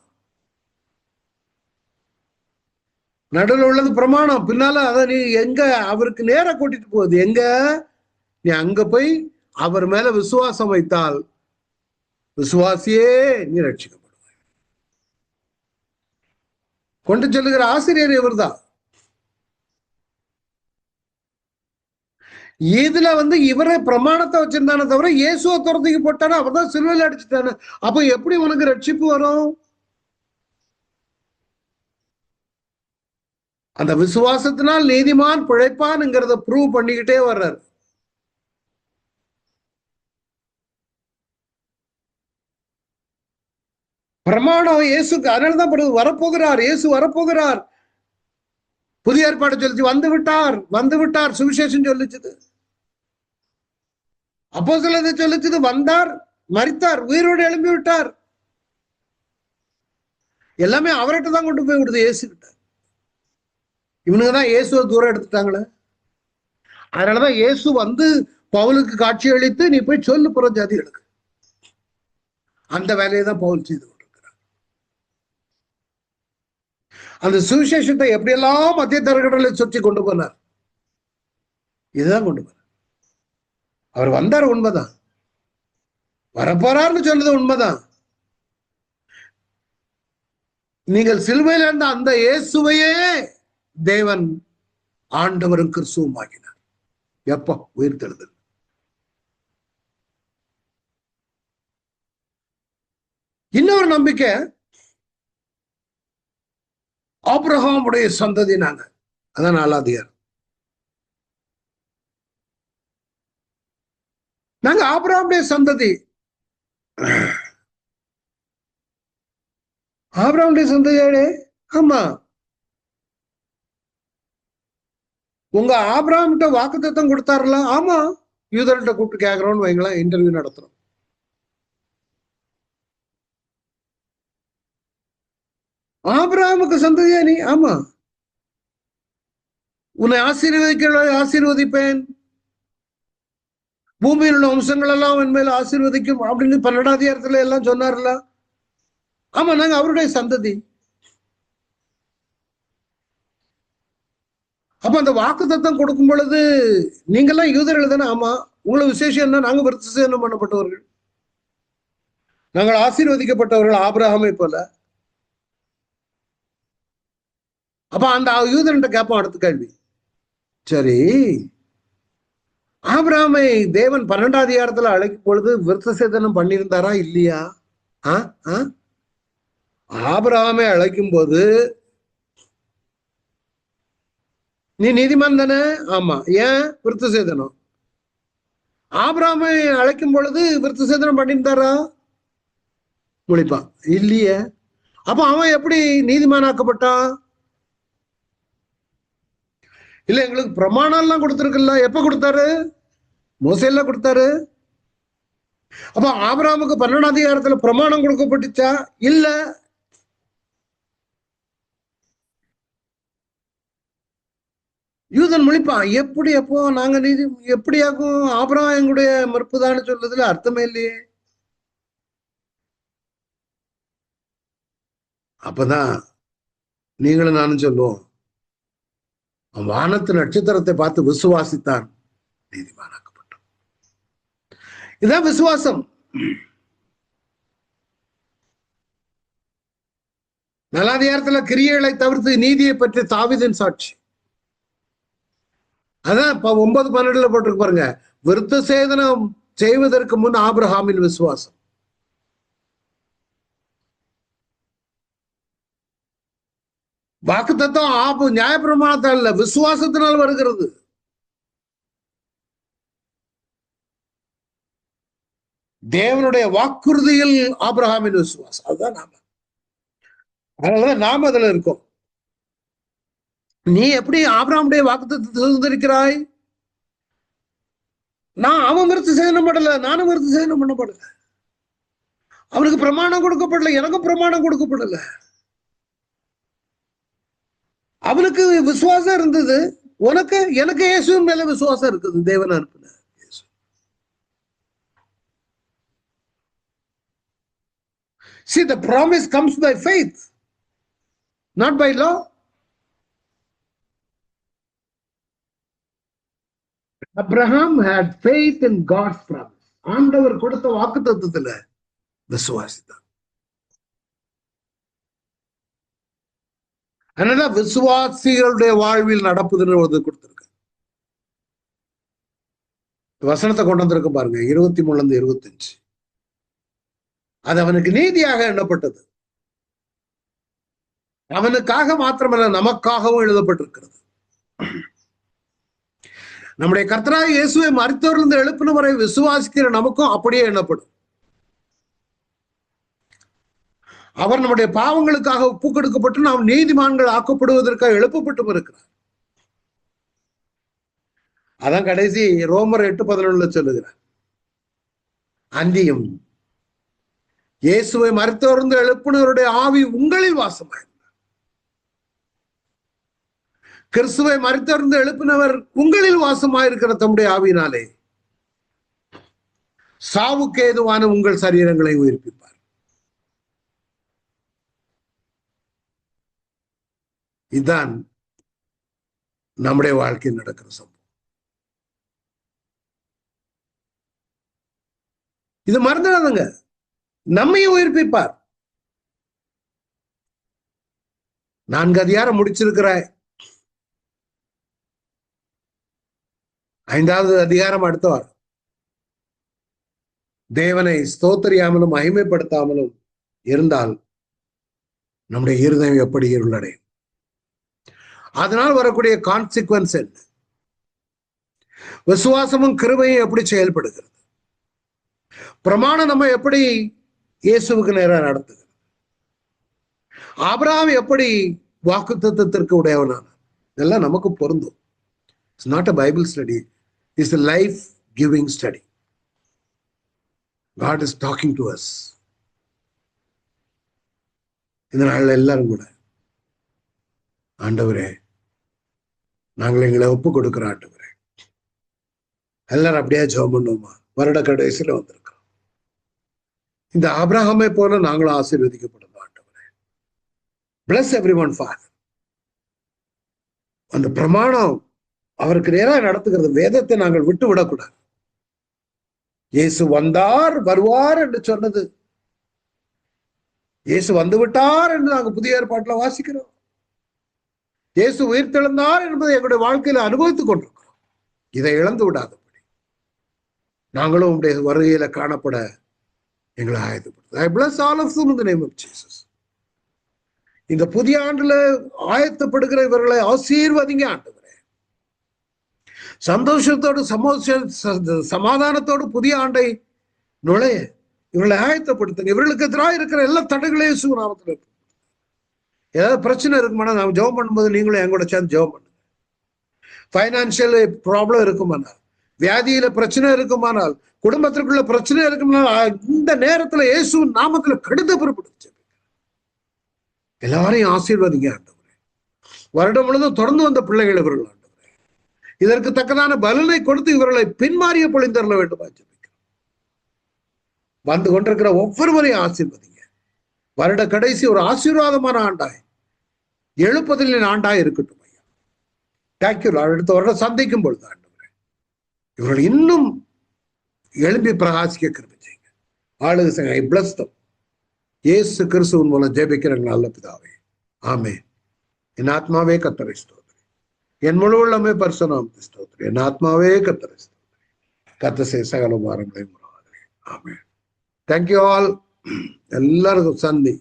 நடுவில் உள்ளது பிரமாணம், பின்னால அதை நீ எங்க அவருக்கு நேர கூட்டிட்டு போகுது. எங்க நீ அங்க போய் அவர் மேல விசுவாசம் வைத்தால் விசுவாசியே நீ ரட்சிக்கப்படுவாய். கொண்டு செல்லுகிற ஆசிரியர் இவர்தான். இதுல இவரை பிரமாணத்தை வச்சிருந்தானே தவிர இயேசுவை துரத்துக்கு போட்டானே, அவர் தான் சிலுவையில் அடிச்சுட்டானே. அப்ப எப்படி உனக்கு ரட்சிப்பு வரும்? அந்த விசுவாசத்தினால் நீதிமான் பிழைப்பான்ங்கிறத ப்ரூவ் பண்ணிக்கிட்டே வர்றார். பிரமாணம் இயேசுக்கு அதனாலதான் வரப்போகிறார், இயேசு வரப்போகிறார். புதிய ஏற்பாடு சொல்லிச்சு, வந்து விட்டார் சுவிசேஷம் சொல்லிச்சது. அப்போஸ்தலர் சொல்லிச்சது, வந்தார், மரித்தார், உயிரோடு எழும்பி விட்டார். எல்லாமே அவர்கிட்ட தான் கொண்டு போய் விடுது, இயேசு கிட்ட. இவனுங்கதான் இயேசுவை தூரம் எடுத்துட்டாங்களே. அதனாலதான் இயேசு பவுலுக்கு காட்சி அளித்து, நீ போய் சொல்லு புற ஜாதிகளுக்கு. அந்த வேலையை தான் பவுல் செய்து கொண்டிருக்கிறார். அந்த சுவிசேஷத்தை எப்படியெல்லாம் மத்திய தரகடலை சுற்றி கொண்டு போனார், இதுதான் கொண்டு போனார். அவர் வந்தார், உண்மைதான். வரப்போறார்னு சொன்னது உண்மைதான். நீங்கள் சிலுவையில் இருந்த அந்த இயேசுவையே தேவன் ஆண்டவரும் கிறிஸ்துவும் ஆகினார். எப்ப? உயிர்த்தெழுதல். இன்னொரு நம்பிக்கை, ஆபிரகாமுடைய சந்ததி நாங்க. அதான் 4ஆம் அதிகாரம். நாங்க ஆபிரகாமுடைய சந்ததி. ஆபிரகாமுடைய சந்ததியாடே. ஆமா, உங்க ஆபிரகாம்கிட்ட வாக்குத்தத்தம் கொடுத்தாருல? ஆமா. யூதர்கிட்ட கூப்பிட்டு கேட்கிறோம்னு வைங்களேன், இன்டர்வியூ நடத்துறோம். ஆபிரகாமுக்கு சந்ததியா நீ? ஆமா. உன்னை ஆசீர்வதிப்பேன், பூமியில் உள்ள வம்சங்கள் எல்லாம் என் மேல ஆசீர்வதிக்கும் அப்படின்னு 12ஆம் அதிகாரத்துல எல்லாம் சொன்னார்ல. ஆமா, நாங்க அவருடைய சந்ததி. அப்ப அந்த வாக்கு தத்தம் கொடுக்கும் பொழுது நீங்கெல்லாம் யூதர்கள் தானே? ஆமா. உங்களை விசேஷம் என்ன? நாங்க விருத்தசேதனம் பண்ணப்பட்டவர்கள், நாங்கள் ஆசீர்வதிக்கப்பட்டவர்கள் ஆபிரகாமை போல. அப்ப அந்த யூதர்கிட்ட கேட்போம் அடுத்த கேள்வி. சரி, ஆபிரகாமை தேவன் 12ஆம் அதிகாரத்துல அழைக்கும் பொழுது விருத்தசேதனம் பண்ணியிருந்தாரா இல்லையா? ஆபிரகாமை அழைக்கும் போது நீ நீதிமான் தானே? ஆமா. ஏன் விருத்தசேதனம்? ஆபிரகாமை அழைக்கும் பொழுது விருத்தசேதனம் பண்ணியிருந்தாரா? முழிப்பான், இல்லையே. அப்ப அவன் எப்படி நீதிமானாக்கப்பட்டான்? இல்ல, எங்களுக்கு பிரமாணம் எல்லாம் கொடுத்திருக்குல்ல. எப்ப கொடுத்தாரு? மோசையெல்லாம் கொடுத்தாரு. அப்ப ஆபிரகாமுக்கு 12ஆம் அதிகாரத்துல பிரமாணம் கொடுக்கப்பட்டுச்சா? இல்ல. யூதன் முழிப்பான், எப்படி? எப்போ நாங்க நீதி எப்படியாக்கும்? ஆபிரகாம் எங்களுடைய மறுப்புதான்னு சொல்றதுல அர்த்தமே இல்லையே. அப்பதான் நீங்களும் நானும் சொல்லுவோம், வானத்து நட்சத்திரத்தை பார்த்து விசுவாசித்தான், நீதிமானாக்கப்பட்டான். இதான் விசுவாசம். நலாதிகாரத்துல கிரியைகளை தவிர்த்து நீதியை பற்றி தாவீதின் சாட்சி. அதான் 9:12 போட்டிருக்கு பாருங்க, விருத்த சேதனம் செய்வதற்கு முன் ஆபிரகாமின் விசுவாசம். வாக்கு தத்துவம் நியாயப்பிரமாணத்தால் இல்ல, விசுவாசத்தினால் வருகிறது. தேவனுடைய வாக்குறுதியில் ஆபிரகாமின் விசுவாசம். அதுதான் நாம, அதனாலதான் நாம அதுல இருக்கோம். நீ எப்படி ஆபிரகாமுடைய வாக்குத்தத்தத்தை சுதந்திரிக்கிறாய்? அவன் விருத்த சேதனம் பண்ணல, நானும் விருத்த சேதனம் பண்ணப்படல. அவனுக்கு பிரமாணம் கொடுக்கப்படல, எனக்கும் பிரமாணம் கொடுக்கப்படல. அவனுக்கு விசுவாசம் இருந்தது, உனக்கு எனக்கு இயேசுவின் மேல விசுவாசம் இருக்குது. தேவன் அனுப்பின இயேசு. See, the promise comes by faith, not by law. Abraham had faith in God's promise. ஆண்டவர் கொடுத்த வாக்குத்தத்தத்துல விசுவாசித்தான். அதனால விசுவாசிகளுடைய வாழ்வில் நடப்புதுன்னு கொடுத்திருக்கு. வசனத்தை கொண்டு வந்திருக்க பாருங்க, 23-25. அது அவனுக்கு நீதியாக எண்ணப்பட்டது. அவனுக்காக மாத்திரமல்ல, நமக்காகவும் எழுதப்பட்டிருக்கிறது. நம்முடைய கர்த்தராகிய இயேசுவை மரித்தோரிலிருந்து எழுப்பினவரை விசுவாசிக்கிற நமக்கும் அப்படியே எண்ணப்படும். அவர் நம்முடைய பாவங்களுக்காக ஒப்பு கொடுக்கப்பட்டு நாம் நீதிமான்கள் ஆக்கப்படுவதற்காக எழுப்பப்பட்டும் இருக்கிறார். அதான் கடைசி ரோமர் 8:11 சொல்லுகிறார், அந்தியும் இயேசுவை மரித்தோர்ந்து எழுப்பினவருடைய ஆவி உங்களில் வாசமாயிருந்தார். கிறிஸ்துவை மரித்தோர்ந்து எழுப்பினவர் உங்களில் வாசமாயிருக்கிற தம்முடைய ஆவியினாலே சாவுக்கு ஏதுவான உங்கள் சரீரங்களை உயிர்ப்பிப்பார். இதுதான் நம்முடைய வாழ்க்கையில் நடக்கிற சம்பவம். இது மறந்துடாதுங்க, நம்மையும் உயிர்ப்பிப்பார். 4 அதிகாரம் முடிச்சிருக்கிறாய், 5வது அதிகாரம் அடுத்த வாரம். தேவனை ஸ்தோத்திரியாமலும் மகிமைப்படுத்தாமலும் இருந்தால் நம்முடைய இருதயம் எப்படி இருளடையும்? அதனால் வரக்கூடிய கான்சிக்வன்ஸ் என்ன? விசுவாசமும் கிருபையும் எப்படி செயல்படுகிறது? பிரமாணம் நம்ம எப்படி இயேசுவுக்கு நேராக நடத்துகிறது? ஆபிரகாம் எப்படி வாக்குத்தத்தத்திற்கு உடையவனான? இதெல்லாம் நமக்கு பொருந்தும். It's not a Bible study. It's a life-giving study. God is talking to us. இந்த நாளில் எல்லாரும் கூட ஆண்டவரே நாங்கள் எங்களை ஒப்பு கொடுக்கிற ஆண்டவரே, எல்லாரும் அப்படியே ஜெபம் பண்ணுவோமா? வருட கடைசியில வந்திருக்கிறோம். இந்த ஆபிரகாமை போல நாங்களும் ஆசீர்வதிக்கப்படணும் ஆண்டவரே. Bless everyone, Father. அந்த பிரமாணம் அவருக்கு நேராக நடத்துகிறது வேதத்தை நாங்கள் விட்டு விடக்கூடாது. இயேசு வந்தார் வருவார் என்று சொன்னது, இயேசு வந்து விட்டார் என்று நாங்கள் புதிய ஏற்பாட்டில் வாசிக்கிறோம். இயேசு உயிர்த்தெழுந்தார் என்பதை எங்களுடைய வாழ்க்கையில அனுபவித்துக் கொண்டிருக்கிறோம். இதை இழந்து விடாதபடி நாங்களும் உங்களுடைய வருகையில காணப்பட எங்களை ஆயத்தப்படுத்து. I bless all of them in the name of Jesus. இந்த புதிய ஆண்டுல ஆயத்தப்படுகிற இவர்களை ஆசீர்வதிங்க ஆண்டவரே. சந்தோஷத்தோடு சமாதானத்தோடு புதிய ஆண்டை நுழைய இவர்களை ஆயத்தப்படுத்துங்க. இவர்களுக்கு எதிராக இருக்கிற எல்லா தடைகளையும் இயேசு நாமத்தில் ஏதாவது பிரச்சனை இருக்குமானா நாம் ஜெபம் பண்ணும்போது நீங்களும் என் கூட சேர்ந்து ஜெபம் பண்ணுங்க. ஃபைனான்சியல் ப்ராப்ளம் இருக்குமானால், வியாதியில பிரச்சனை இருக்குமானால், குடும்பத்திற்குள்ள பிரச்சனை இருக்குமானால், இந்த நேரத்துல இயேசு நாமத்துல கடித பொறுப்படுத்து எல்லாரையும் ஆசீர்வதிங்க ஆண்டவரே. வருடம் முழுவதும் தொடர்ந்து வந்த பிள்ளைகள் இவர்கள் ஆண்டவரே, இதற்கு தக்கதான பலனை கொடுத்து இவர்களை பின்மாறிய பொழிந்தரல வேண்டும் ஆச்சரிக்கிறோம். வந்து கொண்டிருக்கிற ஒவ்வொருவரையும் ஆசீர்வதிங்க. வருட கடைசி ஒரு ஆசீர்வாதமான ஆண்டாய், எழுப்புதலின் ஆண்டாய் இருக்கட்டும் ஐயா. தேங்க்யூ. அடுத்த வருடம் சந்திக்கும் பொழுது ஆண்டவரே இவர்கள் இன்னும் எழும்பி பிரகாசிக்க கிருபை செய்யுங்க. ஆளுக சங்க ஐ பிளஸ் தம். இயேசு கிறிஸ்துவின் மூலம் ஜெபிக்கிற நல்ல பிதாவே, ஆமென். என் ஆத்மாவே கர்த்தரை ஸ்தோத்திரி, என் முழு உள்ளமே பரிசுத்தநாமத்தை ஸ்தோத்திரி, என் ஆத்மாவே கர்த்தரை ஸ்தோத்திரி, கர்த்தர் செய்த சகல உபகாரங்களையும் மறவாதே. ஆமென். Thank you all. எல்லாருக்கும் சந்தி.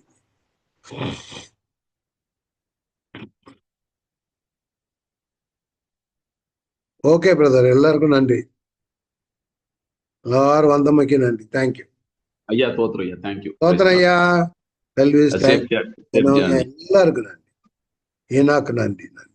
ஓகே பிரதர், எல்லாருக்கும் நன்றி. எல்லாரும் வந்தமைக்கு நன்றி. தேங்க்யூ ஐயா. தோத்திரம் ஐயா. தேங்க்யூ. தோத்திரம் ஐயா. எல்லாருக்கும் நன்றி. ஏனாக்கு நன்றி. நன்றி.